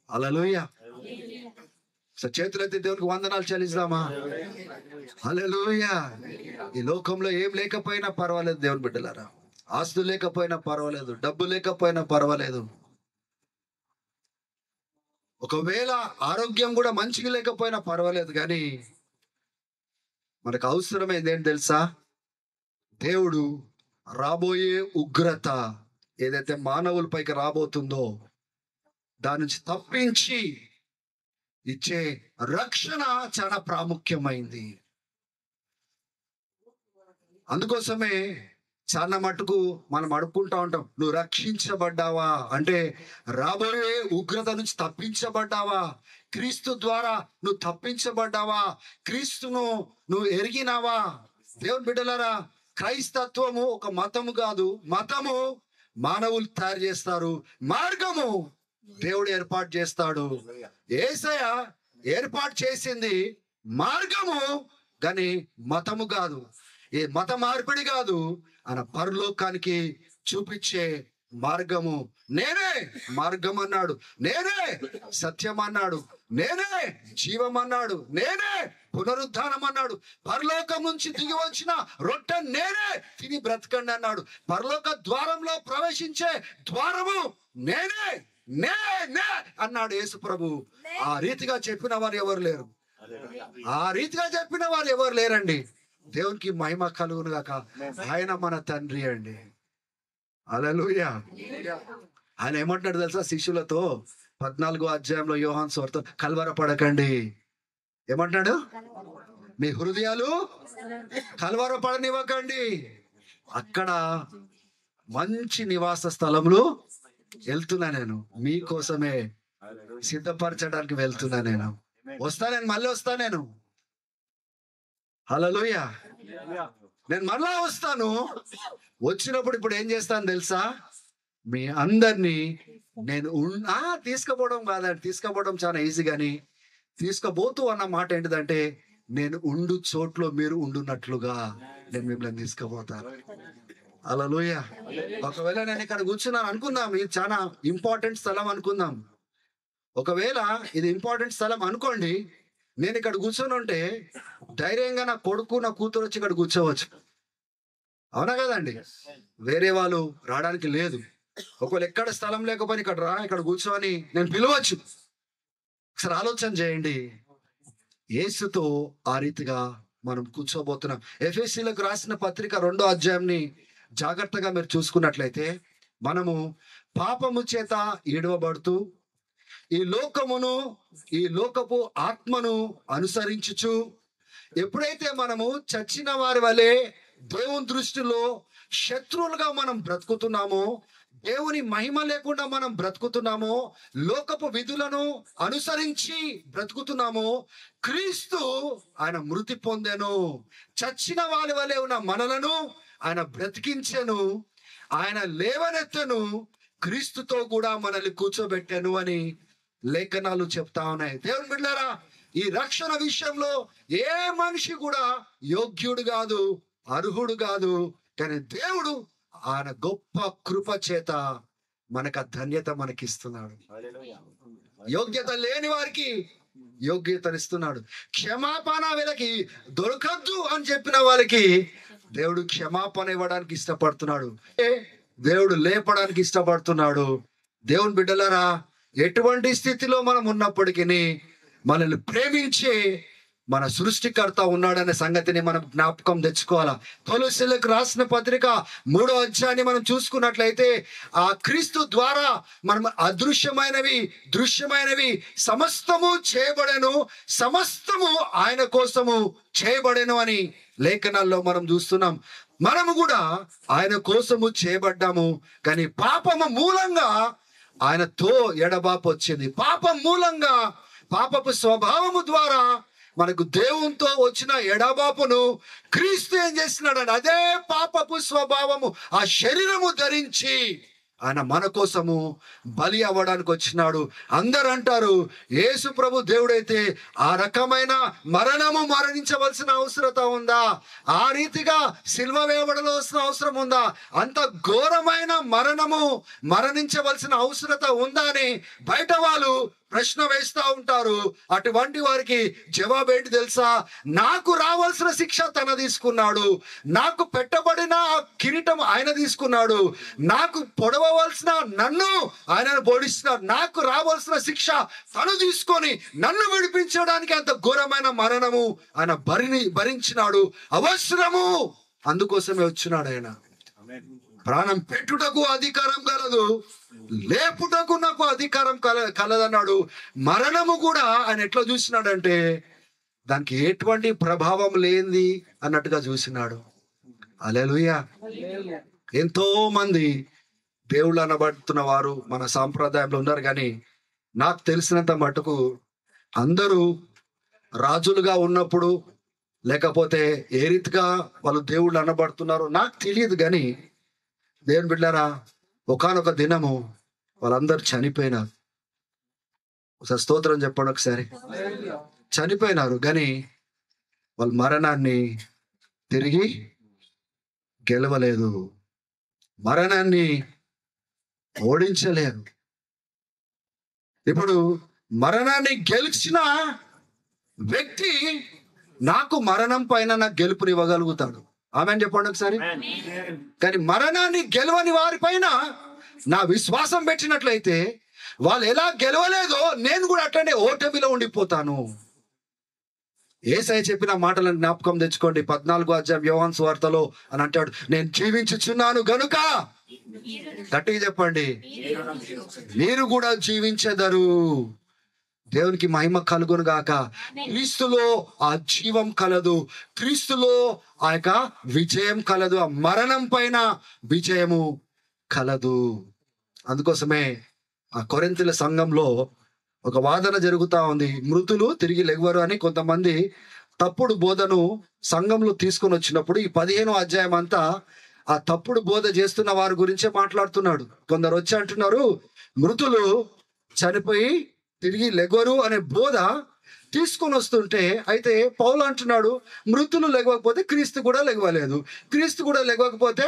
హల్లెలూయా. చేతులైతే దేవునికి వందనాలు చెల్లిస్తామా? హల్లెలూయా. ఈ లోకంలో ఏం లేకపోయినా పర్వాలేదు దేవుని బిడ్డలారా, ఆస్తులు లేకపోయినా పర్వాలేదు, డబ్బు లేకపోయినా పర్వాలేదు, ఒకవేళ ఆరోగ్యం కూడా మంచిగా లేకపోయినా పర్వాలేదు, కానీ మనకు అవసరమైంది ఏంటి తెలుసా? దేవుడు రాబోయే ఉగ్రత ఏదైతే మానవులపైకి రాబోతుందో దాని నుంచి తప్పించి ఇచ్చే రక్షణ చాలా ప్రాముఖ్యమైంది. అందుకోసమే చాలా మటుకు మనం అడుక్కుంటా ఉంటాం, నువ్వు రక్షించబడ్డావా అంటే రాబోయే ఉగ్రత నుంచి తప్పించబడ్డావా? క్రీస్తు ద్వారా నువ్వు తప్పించబడ్డావా? క్రీస్తును నువ్వు ఎరిగినావా? దేవుని బిడ్డలారా, క్రైస్తత్వము ఒక మతము కాదు. మతము మానవులు తయారు చేస్తారు, మార్గము దేవుడు ఏర్పాటు చేస్తాడు. యేసయ్య ఏర్పాటు చేసింది మార్గము, కానీ మతము కాదు. ఏ మత మార్పిడి కాదు. ఆయన పరలోకానికి చూపించే మార్గము. నేనే మార్గం అన్నాడు, నేనే సత్యం అన్నాడు, నేనే జీవం అన్నాడు, నేనే పునరుద్ధానం అన్నాడు. పరలోకం నుంచి దిగి వచ్చిన రొట్టె నేనే, తిని బ్రతకండి అన్నాడు. పరలోక ద్వారంలో ప్రవేశించే ద్వారము నేనే, నేనే అన్నాడు యేసు ప్రభు. ఆ రీతిగా చెప్పిన వారు ఎవరు లేరు. ఆ రీతిగా చెప్పిన వారు ఎవరు లేరండి. దేవునికి మహిమ కలుగును గాక. ఆయన మన తండ్రి అండి. హల్లెలూయా. ఆయన ఏమంటున్నాడు తెలుసా శిష్యులతో? 14వ అధ్యాయంలో యోహాను సువార్త, కలవరపడకండి. ఏమంటున్నాడు? మీ హృదయాలు కలవరపడనివ్వకండి. అక్కడ మంచి నివాస స్థలములు వెళ్తున్నా, నేను మీకోసమే సిద్ధపరచడానికి వెళ్తున్నా. నేను మళ్ళీ వస్తా. నేను హల్లెలూయా. నేను మళ్ళా వస్తాను. వచ్చినప్పుడు ఇప్పుడు ఏం చేస్తాను తెలుసా? మీ అందరినీ నేను తీసుకుపోవడం కాదండి. తీసుకుపోవడం చాలా ఈజీ, కానీ తీసుకుపోతూ అన్న మాట ఏంటిదంటే, నేను ఉండు చోట్లో మీరు ఉండున్నట్లుగా నేను మిమ్మల్ని తీసుకుపోతాను. హల్లెలూయా. ఒకవేళ నేను ఇక్కడ కూర్చున్నాను అనుకుందాం, ఇది చాలా ఇంపార్టెంట్ స్థలం అనుకుందాం. ఒకవేళ ఇది ఇంపార్టెంట్ స్థలం అనుకోండి, నేను ఇక్కడ కూర్చొని ఉంటే ధైర్యంగా నా కొడుకు నా కూతురు వచ్చి ఇక్కడ కూర్చోవచ్చు. అవునా కదండి? వేరే వాళ్ళు రావడానికి లేదు. ఒకవేళ ఎక్కడ స్థలం లేకపోయినా ఇక్కడ రా, ఇక్కడ కూర్చోని నేను పిలవచ్చు. ఒకసారి ఆలోచన చేయండి. యేసుతో ఆ రీతిగా మనం కూర్చోబోతున్నాం. ఎఫెసీయులకు రాసిన పత్రిక 2వ అధ్యాయంని జాగ్రత్తగా మీరు చూసుకున్నట్లయితే, మనము పాపము చేత ఈడవబడుతూ ఈ లోకమును, ఈ లోకపు ఆత్మను అనుసరించుచు, ఎప్పుడైతే మనము చచ్చిన వారి వలె దేవుని దృష్టిలో శత్రువులుగా మనం బ్రతుకుతున్నామో, దేవుని మహిమ లేకుండా మనం బ్రతుకుతున్నామో, లోకపు విధులను అనుసరించి బ్రతుకుతున్నామో, క్రీస్తు ఆయన మృతి పొందెను. చచ్చిన వారి వలె ఉన్న మనలను ఆయన బ్రతికించెను, ఆయన లేవనెత్తెను, క్రీస్తుతో కూడా మనల్ని కూర్చోబెట్టాను అని లేఖనాలు చెప్తా ఉన్నాయి. దేవుని బిడ్డలారా, ఈ రక్షణ విషయంలో ఏ మనిషి కూడా యోగ్యుడు కాదు, అర్హుడు కాదు. కానీ దేవుడు ఆయన గొప్ప కృప చేత మనకు ఆ ధన్యత మనకిస్తున్నాడు. యోగ్యత లేని వారికి యోగ్యతనిస్తున్నాడు. క్షమాపణ వీళ్ళకి దొరకద్దు అని చెప్పిన వారికి దేవుడు క్షమాపణ ఇవ్వడానికి ఇష్టపడుతున్నాడు. దేవుడు లేపడానికి ఇష్టపడుతున్నాడు. దేవుని బిడ్డలారా, ఎటువంటి స్థితిలో మనం ఉన్నప్పటికీ మనల్ని ప్రేమించే మన సృష్టికర్త ఉన్నాడనే సంగతిని మనం జ్ఞాపకం తెచ్చుకోవాలా. కొలొస్సీయులకు రాసిన పత్రిక 3వ అధ్యాయాన్ని మనం చూసుకున్నట్లయితే, ఆ క్రీస్తు ద్వారా మనం అదృశ్యమైనవి దృశ్యమైనవి సమస్తము చేయబడెను, సమస్తము ఆయన కోసము చేయబడెను అని లేఖనాల్లో మనం చూస్తున్నాం. మనము కూడా ఆయన కోసము చేయబడ్డాము. కానీ పాపము మూలంగా ఆయనతో ఎడబాపు వచ్చింది. పాపం మూలంగా, పాపపు స్వభావము ద్వారా మనకు దేవునితో వచ్చిన ఎడబాపును క్రీస్తు ఏం చేస్తున్నాడు? అదే పాపపు స్వభావము ఆ శరీరము ధరించి ఆయన మన కోసము బలి అవ్వడానికి వచ్చినాడు. అందరు అంటారు, యేసు ప్రభు దేవుడైతే ఆ రకమైన మరణము మరణించవలసిన అవసరత ఉందా? ఆ రీతిగా సిల్వ వేయబడవలసిన అవసరం ఉందా? అంత ఘోరమైన మరణము మరణించవలసిన అవసరత ఉందా అని బయట వాళ్ళు ప్రశ్న వేస్తా ఉంటారు. అటువంటి వారికి జవాబు ఏంటి తెలుసా? నాకు రావాల్సిన శిక్ష తన తీసుకున్నాడు, నాకు పెట్టబడిన ఆ కిరీటం ఆయన తీసుకున్నాడు, నాకు పొడవవలసిన నన్ను ఆయన పొడిస్తున్నారు, నాకు రావాల్సిన శిక్ష తను తీసుకొని నన్ను విడిపించడానికి అంత ఘోరమైన మరణము ఆయన భరించినాడు. అవసరము, అందుకోసమే వచ్చినాడు ఆయన. ప్రాణం పెట్టుటకు అధికారం కలదు, లేపుటకు నాకు అధికారం కలదన్నాడు. మరణము కూడా ఆయన ఎట్లా చూసినాడంటే దానికి ఎటువంటి ప్రభావం లేనిది అన్నట్టుగా చూసినాడు. హల్లెలూయా. ఎంతో మంది దేవుళ్ళు అనబడుతున్న వారు మన సాంప్రదాయంలో ఉన్నారు, కానీ నాకు తెలిసినంత మటుకు అందరూ రాజులుగా ఉన్నప్పుడు, లేకపోతే ఏ రీతిగా వాళ్ళు దేవుళ్ళు అనబడుతున్నారో నాకు తెలియదు, కానీ దేవుని బిడ్డారా, ఒకానొక దినము వాళ్ళందరూ చనిపోయినారు. ఒకసారి స్తోత్రం చెప్పండి ఒకసారి. చనిపోయినారు, కానీ వాళ్ళ మరణాన్ని తిరిగి గెలవలేదు, మరణాన్ని ఓడించలేరు. ఇప్పుడు మరణాన్ని గెలిచిన వ్యక్తి నాకు మరణం పైన నాకు గెలుపునివ్వగలుగుతాడు. ఆమెన్ చెప్పండి ఒకసారి. కానీ మరణాన్ని గెలవని వారి పైన నా విశ్వాసం పెట్టినట్లయితే వాళ్ళు ఎలా గెలవలేదో నేను కూడా అట్లనే ఓటమిలో ఉండిపోతాను. యేసయ్య చెప్పిన మాటలను జ్ఞాపకం తెచ్చుకోండి. 14వ అధ్యాయం యోహాను సువార్తలో అని అంటాడు, నేను జీవించుచున్నాను గనుక, గట్టిగా చెప్పండి, మీరు కూడా జీవించెదరు. దేవునికి మహిమ కలుగును గాక. క్రీస్తులో ఆ జీవం కలదు, క్రీస్తులో ఆ యొక్క విజయం కలదు, ఆ మరణం పైన విజయము కలదు. అందుకోసమే ఆ కొరింథీల సంఘంలో ఒక వాదన జరుగుతా ఉంది. మృతులు తిరిగి లెగవరు అని కొంతమంది తప్పుడు బోధను సంఘంలో తీసుకొని వచ్చినప్పుడు ఈ 15వ అధ్యాయం అంతా ఆ తప్పుడు బోధ చేస్తున్న వారి గురించే మాట్లాడుతున్నాడు. కొందరు వచ్చి అంటున్నారు మృతులు చనిపోయి తిరిగి లెగవరు అనే బోధ తీసుకొని వస్తుంటే, అయితే పౌలు అంటున్నాడు మృతులు లెగవకపోతే క్రీస్తు కూడా లెగవలేదు, క్రీస్తు కూడా లెగవకపోతే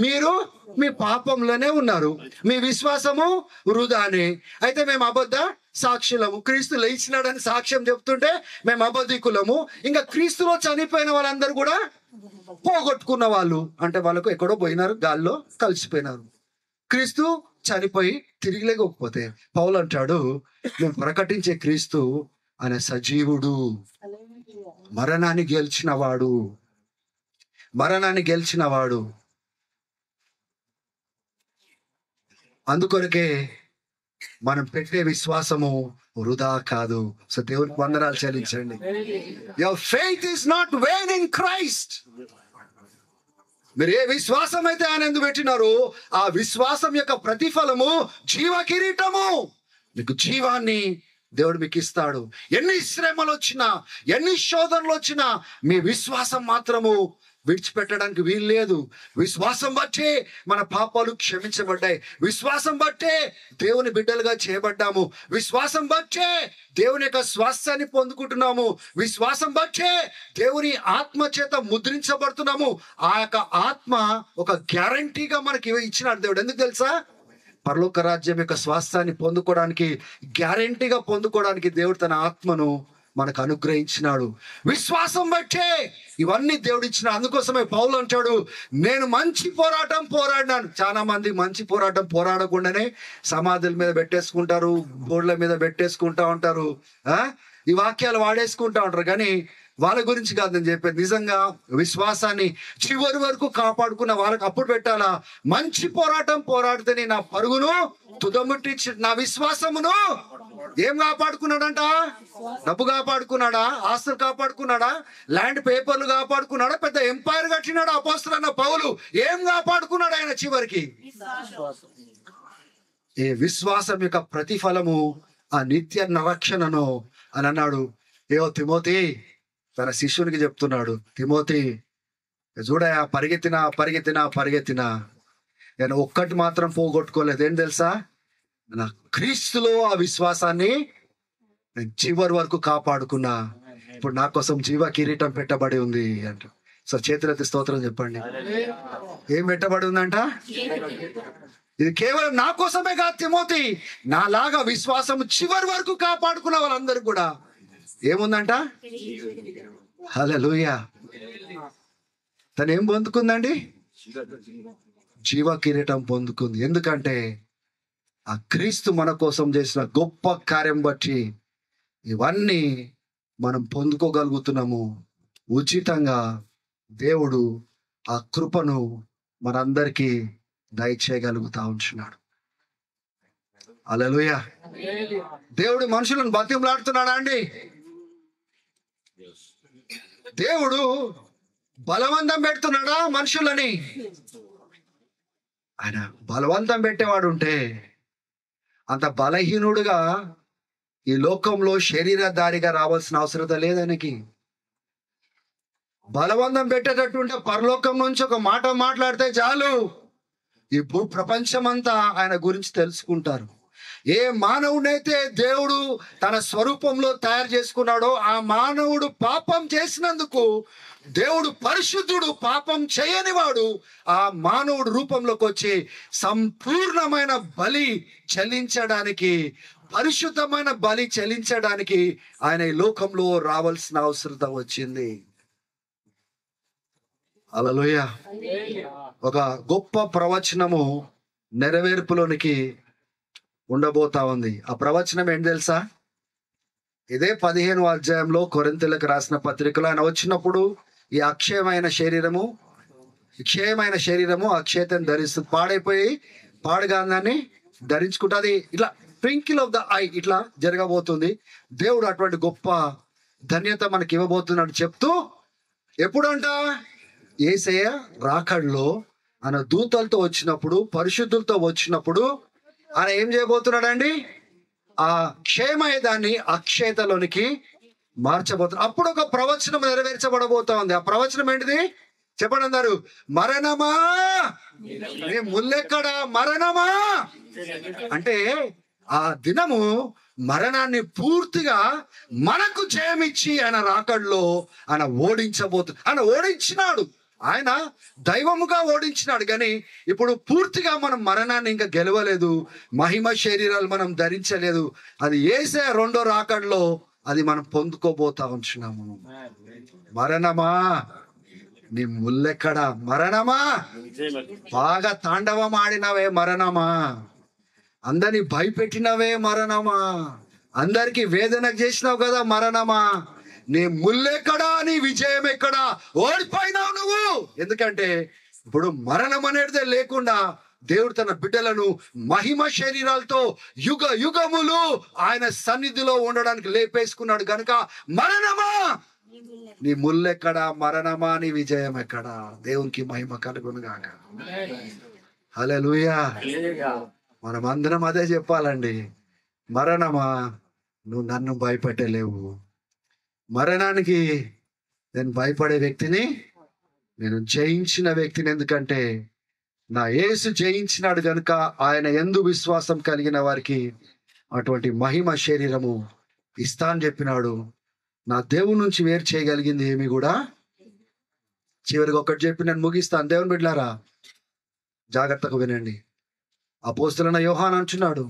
మీరు మీ పాపంలోనే ఉన్నారు, మీ విశ్వాసము వృధానే. అయితే మేము అబద్ధ సాక్షులము, క్రీస్తు లేచినాడని సాక్ష్యం చెప్తుంటే మేము అబద్ధికులము, ఇంకా క్రీస్తులో చనిపోయిన వాళ్ళందరూ కూడా పోగొట్టుకున్న వాళ్ళు, అంటే వాళ్ళకు ఎక్కడో పోయినారు, గాల్లో కలిసిపోయినారు. క్రీస్తు చనిపోయి తిరిగి లేకపోతే పౌలు అంటాడు మేము ప్రకటించే క్రీస్తు అనే సజీవుడు, మరణాన్ని గెలిచినవాడు, మరణాన్ని గెలిచినవాడు. అందుకొరకే మనం పెట్టే విశ్వాసము వృధా కాదు. సో దేవునికి వందనాలు చెల్లించండి. Your faith is not vain in Christ. మీరు ఏ విశ్వాసం అయితే ఆయన ఎందుకు పెట్టినారో ఆ విశ్వాసం యొక్క ప్రతిఫలము జీవ కిరీటము. మీకు జీవాన్ని దేవుడు మీకు ఇస్తాడు. ఎన్ని శ్రమలు వచ్చినా, ఎన్ని శోధనలు వచ్చినా మీ విశ్వాసం మాత్రము విడిచిపెట్టడానికి వీలు లేదు. విశ్వాసం బట్టే మన పాపాలు క్షమించబడ్డాయి, విశ్వాసం బట్టే దేవుని బిడ్డలుగా చేయబడ్డాము, విశ్వాసం బట్టే దేవుని యొక్క స్వాస్థ్యాన్ని పొందుకుంటున్నాము, విశ్వాసం బట్టే దేవుని ఆత్మ చేత ముద్రించబడుతున్నాము. ఆ యొక్క ఆత్మ ఒక గ్యారంటీగా మనకి ఇచ్చినాడు దేవుడు. ఎందుకు తెలుసా? పరలోక రాజ్యం యొక్క స్వాస్థ్యాన్ని పొందుకోవడానికి, గ్యారంటీగా పొందుకోవడానికి దేవుడు తన ఆత్మను మనకు అనుగ్రహించినాడు. విశ్వాసం బట్టే ఇవన్నీ దేవుడు ఇచ్చిన. అందుకోసమే పౌలు అంటాడు నేను మంచి పోరాటం పోరాడినాను. చాలా మంది మంచి పోరాటం పోరాడకుండానే సమాధుల మీద పెట్టేసుకుంటారు, బోర్డుల మీద పెట్టేసుకుంటా ఉంటారు, ఈ వాక్యాలు వాడేసుకుంటా ఉంటారు. కానీ వాళ్ళ గురించి కాదు నేను చెప్పేది. నిజంగా విశ్వాసాన్ని చివరి వరకు కాపాడుకున్న వాళ్ళకి అప్పుడు పెట్టాలా. మంచి పోరాటం పోరాడితేనే నా పరుగును తుదముట్టించి నా విశ్వాసమును ఏం కాపాడుకున్నాడంట? డబ్బు కాపాడుకున్నాడా? ఆస్తులు కాపాడుకున్నాడా? ల్యాండ్ పేపర్లు కాపాడుకున్నాడా? పెద్ద ఎంపైర్ కట్టినాడా? అపోస్తలుడైన పౌలు ఏం కాపాడుకున్నాడు ఆయన చివరికి? ఈ విశ్వాసం యొక్క ప్రతిఫలము ఆ నిత్య రక్షణను అని అన్నాడు. ఏవో తిమోతి తన శిష్యునికి చెప్తున్నాడు, తిమోతి చూడయా, పరిగెత్తినా నేను ఒక్కటి మాత్రం పోగొట్టుకోలేదు. ఏం తెలుసా? నా క్రీస్తులో ఆ విశ్వాసాన్ని నేను చివరి వరకు కాపాడుకున్నా. ఇప్పుడు నా కోసం జీవ కిరీటం పెట్టబడి ఉంది అంట. సో చేతులెత్తి స్తోత్రం చెప్పండి. ఏం పెట్టబడి ఉందంట? ఇది కేవలం నా కోసమే కాదు తిమోతి, నాలాగా విశ్వాసం చివరి వరకు కాపాడుకున్న వాళ్ళందరూ కూడా ఏముందంట? హల్లెలూయా. తను ఏం పొందుకుందండి? జీవ కిరీటం పొందుకుంది. ఎందుకంటే ఆ క్రీస్తు మన కోసం చేసిన గొప్ప కార్యం బట్టి ఇవన్నీ మనం పొందుకోగలుగుతున్నాము ఉచితంగా. దేవుడు ఆ కృపను మనందరికీ దయచేయగలుగుతా ఉంటున్నాడు. హల్లెలూయా. దేవుడు మనుషులను బతిమలాడుతున్నాడా అండి? దేవుడు బలవంతం పెడుతున్నాడా మనుషులని? ఆయన బలవంతం పెట్టేవాడు ఉంటే అంత బలహీనుడుగా ఈ లోకంలో శరీరధారిగా రావాల్సిన అవసరం లేదు ఆయనకి. బలవంతం పెట్టేటట్టు ఉంటే పరలోకం నుంచి ఒక మాట మాట్లాడితే చాలు, ఈ భూ ప్రపంచమంతా ఆయన గురించి తెలుసుకుంటారు. ఏ మానవుడైతే దేవుడు తన స్వరూపంలో తయారు చేసుకున్నాడో ఆ మానవుడు పాపం చేసినందుకు దేవుడు పరిశుద్ధుడు, పాపం చేయనివాడు ఆ మానవుడు రూపంలోకి వచ్చి సంపూర్ణమైన బలి చెల్లించడానికి, పరిశుద్ధమైన బలి చెల్లించడానికి ఆయన ఈ లోకంలో రావాల్సిన అవసరం వచ్చింది. హల్లెలూయా. ఒక గొప్ప ప్రవచనము నెరవేర్పులోనికి ఉండబోతా ఉంది. ఆ ప్రవచనం ఏంటి తెలుసా? ఇదే 15వ అధ్యాయంలో కొరింథీయులకు రాసిన పత్రికలో ఆయన వచ్చినప్పుడు ఈ క్షయమైన శరీరము అక్షయతను ధరిస్తుంది. పాడైపోయి పాడుగాందాన్ని ధరించుకుంటుంది. ఇట్లా ట్వింకిల్ ఆఫ్ ద ఐ ఇట్లా జరగబోతుంది. దేవుడు అటువంటి గొప్ప ధన్యత మనకి ఇవ్వబోతున్నాడు చెప్తూ, ఎప్పుడంట? యేసయ్య రాకడలో ఆయన దూతలతో వచ్చినప్పుడు, పరిశుద్ధులతో వచ్చినప్పుడు ఆయన ఏం చేయబోతున్నాడండి? ఆ క్షేమయదాన్ని అక్షయతలోనికి మార్చబోతున్నాడు. అప్పుడు ఒక ప్రవచనం నెరవేర్చబడబోతా ఉంది. ఆ ప్రవచనం ఏంటిది చెప్పండి అందరు? మరణమా నీ ముల్లెక్కడ? మరణమా అంటే ఆ దినము మరణాన్ని పూర్తిగా మనకు జయమిచ్చి ఆయన రాకడలో ఆయన ఆయన ఓడించినాడు. ఆయన దైవముగా ఓడించినాడు. కానీ ఇప్పుడు పూర్తిగా మనం మరణాన్ని ఇంకా గెలవలేదు, మహిమ శరీరాలు మనం ధరించలేదు. అది యేసయ్య రెండో రాకడలో అది మనం పొందుకోబోతా ఉంటున్నాము. మరణమా నీ ముల్లెక్కడ? మరణమా బాగా తాండవం ఆడినవే మరణమా, అందరినీ భయపెట్టినవే మరణమా, అందరికి వేదన చేసినావు కదా మరణమా, నీ ముల్లెక్కడా? నీ విజయం ఎక్కడా? ఓడిపోయినావు నువ్వు. ఎందుకంటే ఇప్పుడు మరణం అనేది లేకుండా దేవుడు తన బిడ్డలను మహిమ శరీరాలతో యుగ యుగములు ఆయన సన్నిధిలో ఉండడానికి లేపేసుకున్నాడు. కనుక మరణమా నీ ముల్లెక్కడా? మరణమా నీ విజయం ఎక్కడా? దేవునికి మహిమ కలుగును గాక. హల్లెలూయా. మనం అందరం అదే చెప్పాలండి. మరణమా నువ్వు నన్ను భయపెట్టలేవు. మరణానికి నేను భయపడే వ్యక్తిని, నేను జయించిన వ్యక్తిని. ఎందుకంటే నా యేసు జయించినాడు కనుక ఆయన యందు విశ్వాసం కలిగిన వారికి అటువంటి మహిమ శరీరము ఇస్తా అని చెప్పినాడు. నా దేవుని నుంచి వేరు చేయగలిగింది ఏమి కూడా. చివరికి ఒకటి చెప్పి నేను ముగిస్తాను. దేవుని బిడ్డలారా జాగ్రత్తగా వినండి. అపోస్తలుడైన యోహాను అంటున్నాడు,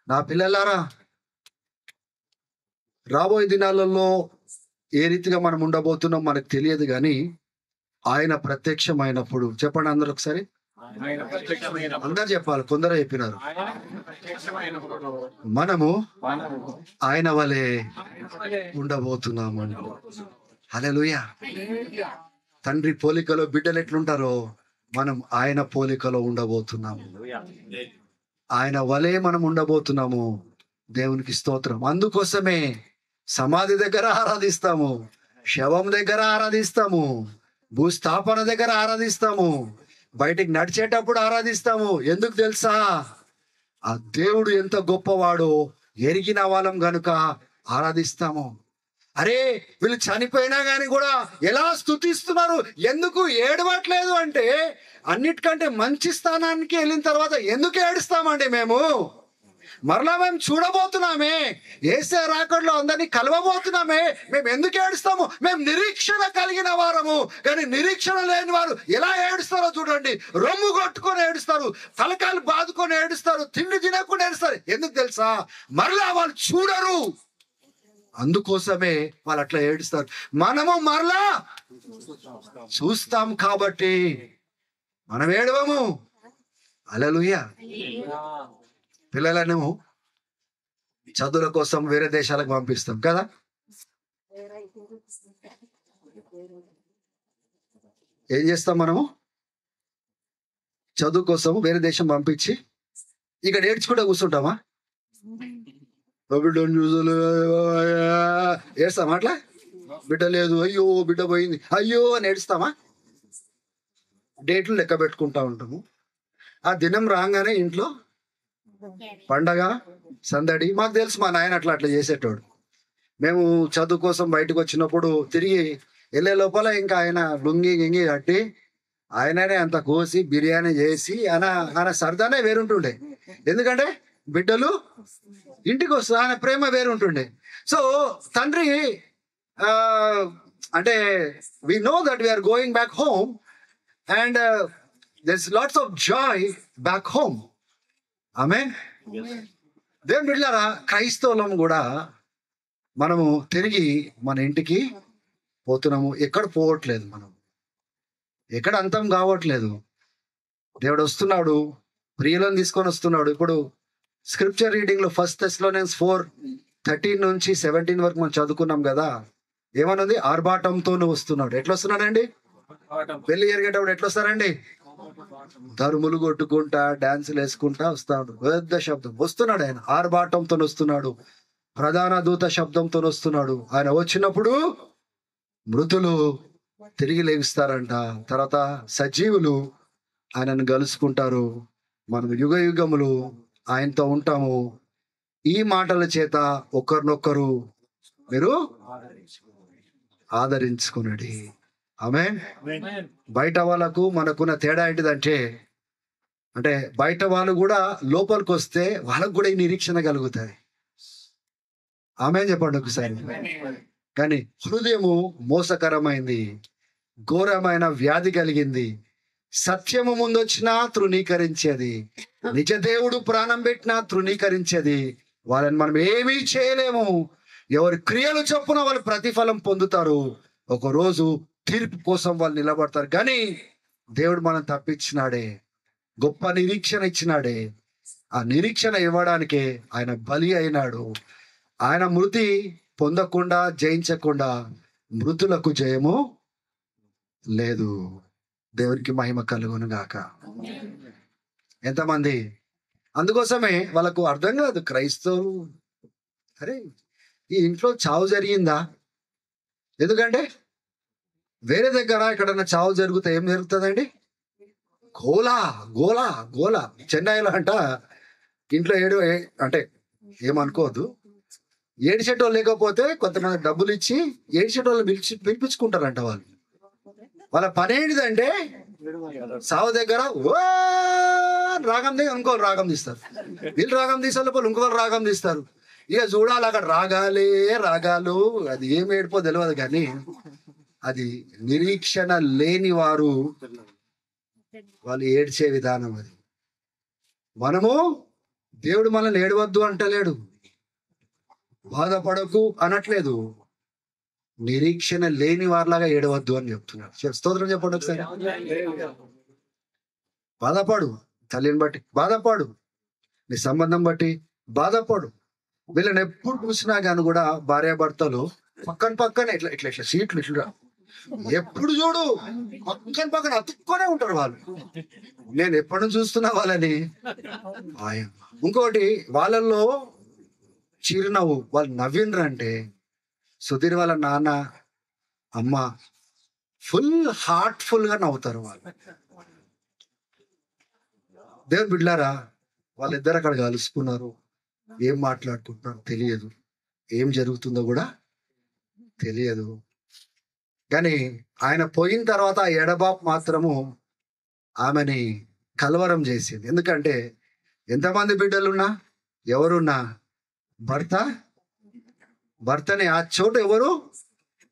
నా పిల్లలారా రాబోయే దినాలలో ఏ రీతిగా మనం ఉండబోతున్నాం మనకు తెలియదు, కానీ ఆయన ప్రత్యక్షమైనప్పుడు, చెప్పండి అందరు ఒకసారి, అందరు చెప్పాలి, కొందరు చెప్పినారు, మనము ఆయన వలె ఉండబోతున్నాము. హల్లెలూయా. తండ్రి పోలికలో బిడ్డలు ఎట్లుంటారో మనం ఆయన పోలికలో ఉండబోతున్నాము. ఆయన వలె మనం ఉండబోతున్నాము. దేవునికి స్తోత్రం. అందుకోసమే సమాధి దగ్గర ఆరాధిస్తాము, శవం దగ్గర ఆరాధిస్తాము, భూస్థాపన దగ్గర ఆరాధిస్తాము, బయటికి నడిచేటప్పుడు ఆరాధిస్తాము. ఎందుకు తెలుసా? ఆ దేవుడు ఎంత గొప్పవాడో ఎరిగిన వాళ్ళం గనుక ఆరాధిస్తాము. అరే వీళ్ళు చనిపోయినా కానీ కూడా ఎలా స్తుతిస్తున్నారు, ఎందుకు ఏడవట్లేదు అంటే, అన్నిటికంటే మంచి స్థానానికి వెళ్ళిన తర్వాత ఎందుకు ఏడుస్తామండి మేము? మరలా మేము చూడబోతున్నామే, యేసే రాకడలో అందరినీ కలవబోతున్నామే. మేము ఎందుకు ఏడుస్తాము? మేము నిరీక్షణ కలిగిన వారము. కానీ నిరీక్షణ లేని వారు ఎలా ఏడుస్తారో చూడండి. రొమ్ము కొట్టుకొని ఏడుస్తారు, తలకాయలు బాదుకొని ఏడుస్తారు, తిండి తినకుండా ఏడుస్తారు. ఎందుకు తెలుసా? మరలా వాళ్ళు చూడరు, అందుకోసమే వాళ్ళు అట్లా ఏడుస్తారు. మనము మరలా చూస్తాం కాబట్టి మనం ఏడవము. హల్లెలూయా. పిల్లలను చదువుల కోసం వేరే దేశాలకు పంపిస్తాం కదా. ఏం చేస్తాం మనము? చదువు కోసం వేరే దేశం పంపించి ఇక్కడ ఏడ్చుకుంటూ కూర్చుంటామా? బిడ్డను చూసలు ఏడుస్తామా? అట్లా బిడ్డ లేదు, అయ్యో బిడ్డ పోయింది, అయ్యో అని ఏడుస్తామా? డేట్లు లెక్క పెట్టుకుంటా ఉంటాము. ఆ దినం రాగానే ఇంట్లో పండగ సందడి. మాకు తెలుసు, మా నాయన అట్లా చేసేటోడు. మేము చదువు కోసం బయటకు వచ్చినప్పుడు తిరిగి వెళ్ళే లోపల ఇంకా ఆయన లుంగి గింగి కట్టి ఆయననే అంత కోసి బిర్యానీ చేసి ఆయన సరదానే వేరుంటుండే. ఎందుకంటే బిడ్డలు ఇంటికి వస్తారు, ఆయన ప్రేమ వేరుంటుండే. సో తండ్రి అంటే we know that we are going back home and there's lots of joy back home. ఆమేన్. దేవుని బిడ్డలారా, క్రైస్తవులం కూడా మనము తిరిగి మన ఇంటికి పోతున్నాము. ఎక్కడ పోవట్లేదు, మనం ఎక్కడ అంతం కావట్లేదు. దేవుడు వస్తున్నాడు, ప్రియులను తీసుకొని వస్తున్నాడు. ఇప్పుడు స్క్రిప్చర్ రీడింగ్ లో 1 Thessalonians 4:13 నుంచి 17 వరకు మనం చదువుకున్నాం కదా. ఏమన్నది? ఆర్భాటంతో వస్తున్నాడు. ఎట్లా వస్తున్నాడండి? పెళ్లి జరిగేటప్పుడు ఎట్లా వస్తారండి? ధర్ములు కొట్టుకుంటా, డాన్సులు వేసుకుంటా వస్తాడు. పెద్ద శబ్దం వస్తున్నాడు. ఆయన ఆర్భాటంతో వస్తున్నాడు, ప్రధాన దూత శబ్దంతో వస్తున్నాడు. ఆయన వచ్చినప్పుడు మృతులు తిరిగి లేవిస్తారంట. తర్వాత సజీవులు ఆయనను కలుసుకుంటారు. మనం యుగ యుగములు ఆయనతో ఉంటాము. ఈ మాటల చేత ఒకరినొకరు మీరు ఆదరించుకునండి. ఆమేన్. బయట వాళ్ళకు మనకున్న తేడా ఏంటిదంటే, అంటే బయట వాళ్ళు కూడా లోపలికి వస్తే వాళ్ళకు కూడా ఈ నిరీక్షణ కలుగుతుంది. ఆమేన్ చెప్పండి ఒకసారి. కానీ హృదయము మోసకరమైంది, ఘోరమైన వ్యాధి కలిగింది. సత్యము ముందొచ్చినా తృణీకరించేది, నిజ దేవుడు ప్రాణం పెట్టినా తృణీకరించేది. వాళ్ళని మనం ఏమీ చేయలేము. ఎవరి క్రియలు చొప్పున వాళ్ళు ప్రతిఫలం పొందుతారు. ఒక రోజు తీర్పు కోసం వాళ్ళు నిలబడతారు. కానీ దేవుడు మనం తప్పించినాడే, గొప్ప నిరీక్షణ ఇచ్చినాడే. ఆ నిరీక్షణ ఇవ్వడానికే ఆయన బలి అయినాడు. ఆయన మృతి పొందకుండా, జయించకుండా మృతులకు జయము లేదు. దేవునికి మహిమ కలుగును గాక. ఎంతమంది? అందుకోసమే వాళ్ళకు అర్థం కాదు క్రైస్తవులు. అరే ఈ ఇంట్లో చావు జరిగిందా? ఎందుకంటే వేరే దగ్గర ఎక్కడన్నా చావు జరిగితే ఏం జరుగుతుందండి? గోలా గోలా గోలా. చెన్నైలో అంట ఇంట్లో అంటే ఏమనుకోవద్దు, ఏడిచేటోళ్ళు లేకపోతే కొంతమంది డబ్బులు ఇచ్చి ఏడిచేటోళ్ళు పిలిపించుకుంటారంట. వాళ్ళ పని ఏంటిదంటే సావు దగ్గర ఓ రాగం దిగి ఇంకోళ్ళు రాగం తీస్తారు, వీళ్ళు రాగం తీసే లోపల ఇంకోళ్ళు రాగం తీస్తారు. ఇక చూడాలి అక్కడ రాగాలే రాగాలు. అది ఏం ఏడిపో తెలియదు, కానీ అది నిరీక్షణ లేని వారు వాళ్ళు ఏడ్చే విధానం అది. మనము దేవుడు మనల్ని ఏడవద్దు అంటలేడు, బాధపడకు అనట్లేదు. నిరీక్షణ లేని వారిలాగా ఏడవద్దు అని చెప్తున్నాడు. స్తోత్రం చెప్పండి ఒకసారి. బాధపడు, తల్లిని బట్టి బాధపడు, నీ సంబంధం బట్టి బాధపడు. వీళ్ళని ఎప్పుడు చూసినా కానీ కూడా భార్యాభర్తలు పక్కన ఇట్లా ఇట్లా ఇట్లా సీట్లు ఇట్లా ఎప్పుడు చూడు పక్కన అతుక్కొనే ఉంటారు వాళ్ళు. నేను ఎప్పటి నుంచి చూస్తున్నా వాళ్ళని. ఇంకోటి వాళ్ళల్లో చిరునవ్వు, వాళ్ళు నవ్విండ్రంటే సుధీర్ వాళ్ళ నాన్న అమ్మ ఫుల్ హార్ట్ఫుల్ గా నవ్వుతారు వాళ్ళు. దేవుని బిడ్డలారా, వాళ్ళిద్దరు అక్కడ కలుసుకున్నారు. ఏం మాట్లాడుకుంటున్నారు తెలియదు, ఏం జరుగుతుందో కూడా తెలియదు. కానీ ఆయన పోయిన తర్వాత ఆ ఎడబాపు మాత్రము ఆమెని కలవరం చేసింది. ఎందుకంటే ఎంతమంది బిడ్డలున్నా ఎవరున్నా భర్త భర్తని ఆ చోట ఎవరు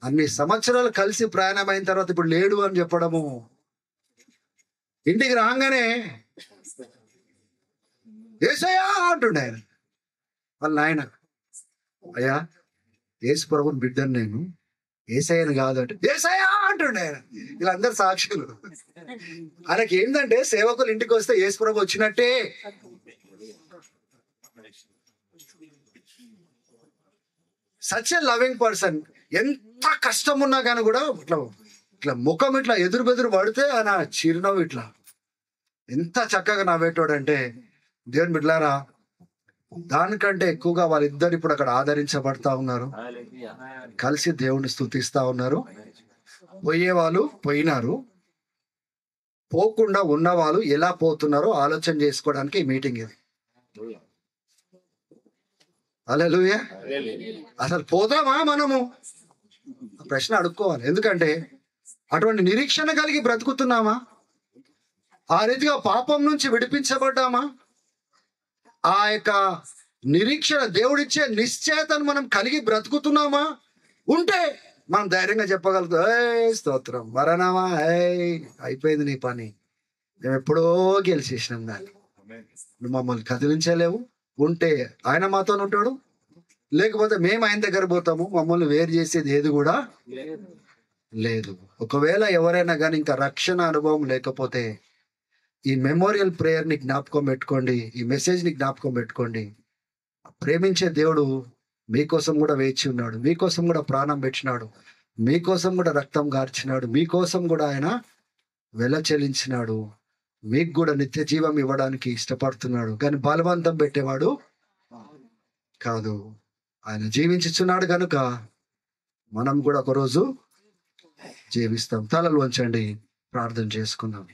అన్ని సంవత్సరాలు కలిసి ప్రయాణమైన తర్వాత ఇప్పుడు లేడు అని చెప్పడము. ఇంటికి రాగానే యేసయ్యా అంటుండే ఆయన. వాళ్ళ నాయన, అయ్యా యేసు ప్రభుని బిడ్డను నేను, యేసయ్యను కాదు అంటే యేసయ్యా అంటుండే ఆయన. వీళ్ళందరూ సాక్షులు. ఆయనకి ఏంటంటే సేవకులు ఇంటికి వస్తే యేసు ప్రభు వచ్చినట్టే. Such a loving person. ఎంత కష్టం ఉన్నా కానీ కూడా ఇట్లా ఇట్లా ముఖం ఇట్లా ఎదురు బెదురు పడితే ఆయన చిరునవ్వు ఇట్లా ఎంత చక్కగా నవ్వేటోడంటే, దేవుని బిడ్డలారా, దానికంటే ఎక్కువగా వాళ్ళిద్దరు ఇప్పుడు అక్కడ ఆదరించబడతా ఉన్నారు, కలిసి దేవుణ్ణి స్తుతిస్తా ఉన్నారు. పోయే వాళ్ళు పోయినారు, పోకుండా ఉన్న వాళ్ళు ఎలా పోతున్నారో ఆలోచన చేసుకోవడానికి ఈ మీటింగ్ ఇది. హల్లెలూయా. అసలు పోదామా మనము? ప్రశ్న అడుక్కోవాలి. ఎందుకంటే అటువంటి నిరీక్షణ కలిగి బ్రతుకుతున్నామా? ఆ రీతిగా పాపం నుంచి విడిపించబడ్డామా? ఆ యొక్క నిరీక్షణ, దేవుడిచ్చే నిశ్చయతను మనం కలిగి బ్రతుకుతున్నామా? ఉంటే మనం ధైర్యంగా చెప్పగలుగుతాం, ఏ స్తోత్రం మరణమా, అయిపోయింది నీ పని, మేము ఎప్పుడో గెలిచేసినాం దాన్ని, నువ్వు మమ్మల్ని కదిలించలేవు. ఉంటే ఆయన మాతో ఉంటాడు, లేకపోతే మేము ఆయన దగ్గర పోతాము, మమ్మల్ని వేరు చేసేది ఏది కూడా లేదు. ఒకవేళ ఎవరైనా కానీ ఇంకా రక్షణ అనుభవం లేకపోతే ఈ మెమోరియల్ ప్రేయర్ని జ్ఞాపకం పెట్టుకోండి, ఈ మెసేజ్ని జ్ఞాపకం పెట్టుకోండి. ప్రేమించే దేవుడు మీకోసం కూడా వేచి ఉన్నాడు, మీకోసం కూడా ప్రాణం పెట్టినాడు, మీకోసం కూడా రక్తం గార్చినాడు, మీకోసం కూడా ఆయన వెల చెల్లించినాడు, మీకు కూడా నిత్య జీవం ఇవ్వడానికి ఇష్టపడుతున్నాడు. కానీ బలవంతం పెట్టేవాడు కాదు. ఆయన జీవించుచున్నాడు కనుక మనం కూడా ఒకరోజు జీవిస్తాం. తలలు వంచండి, ప్రార్థన చేసుకుందాం.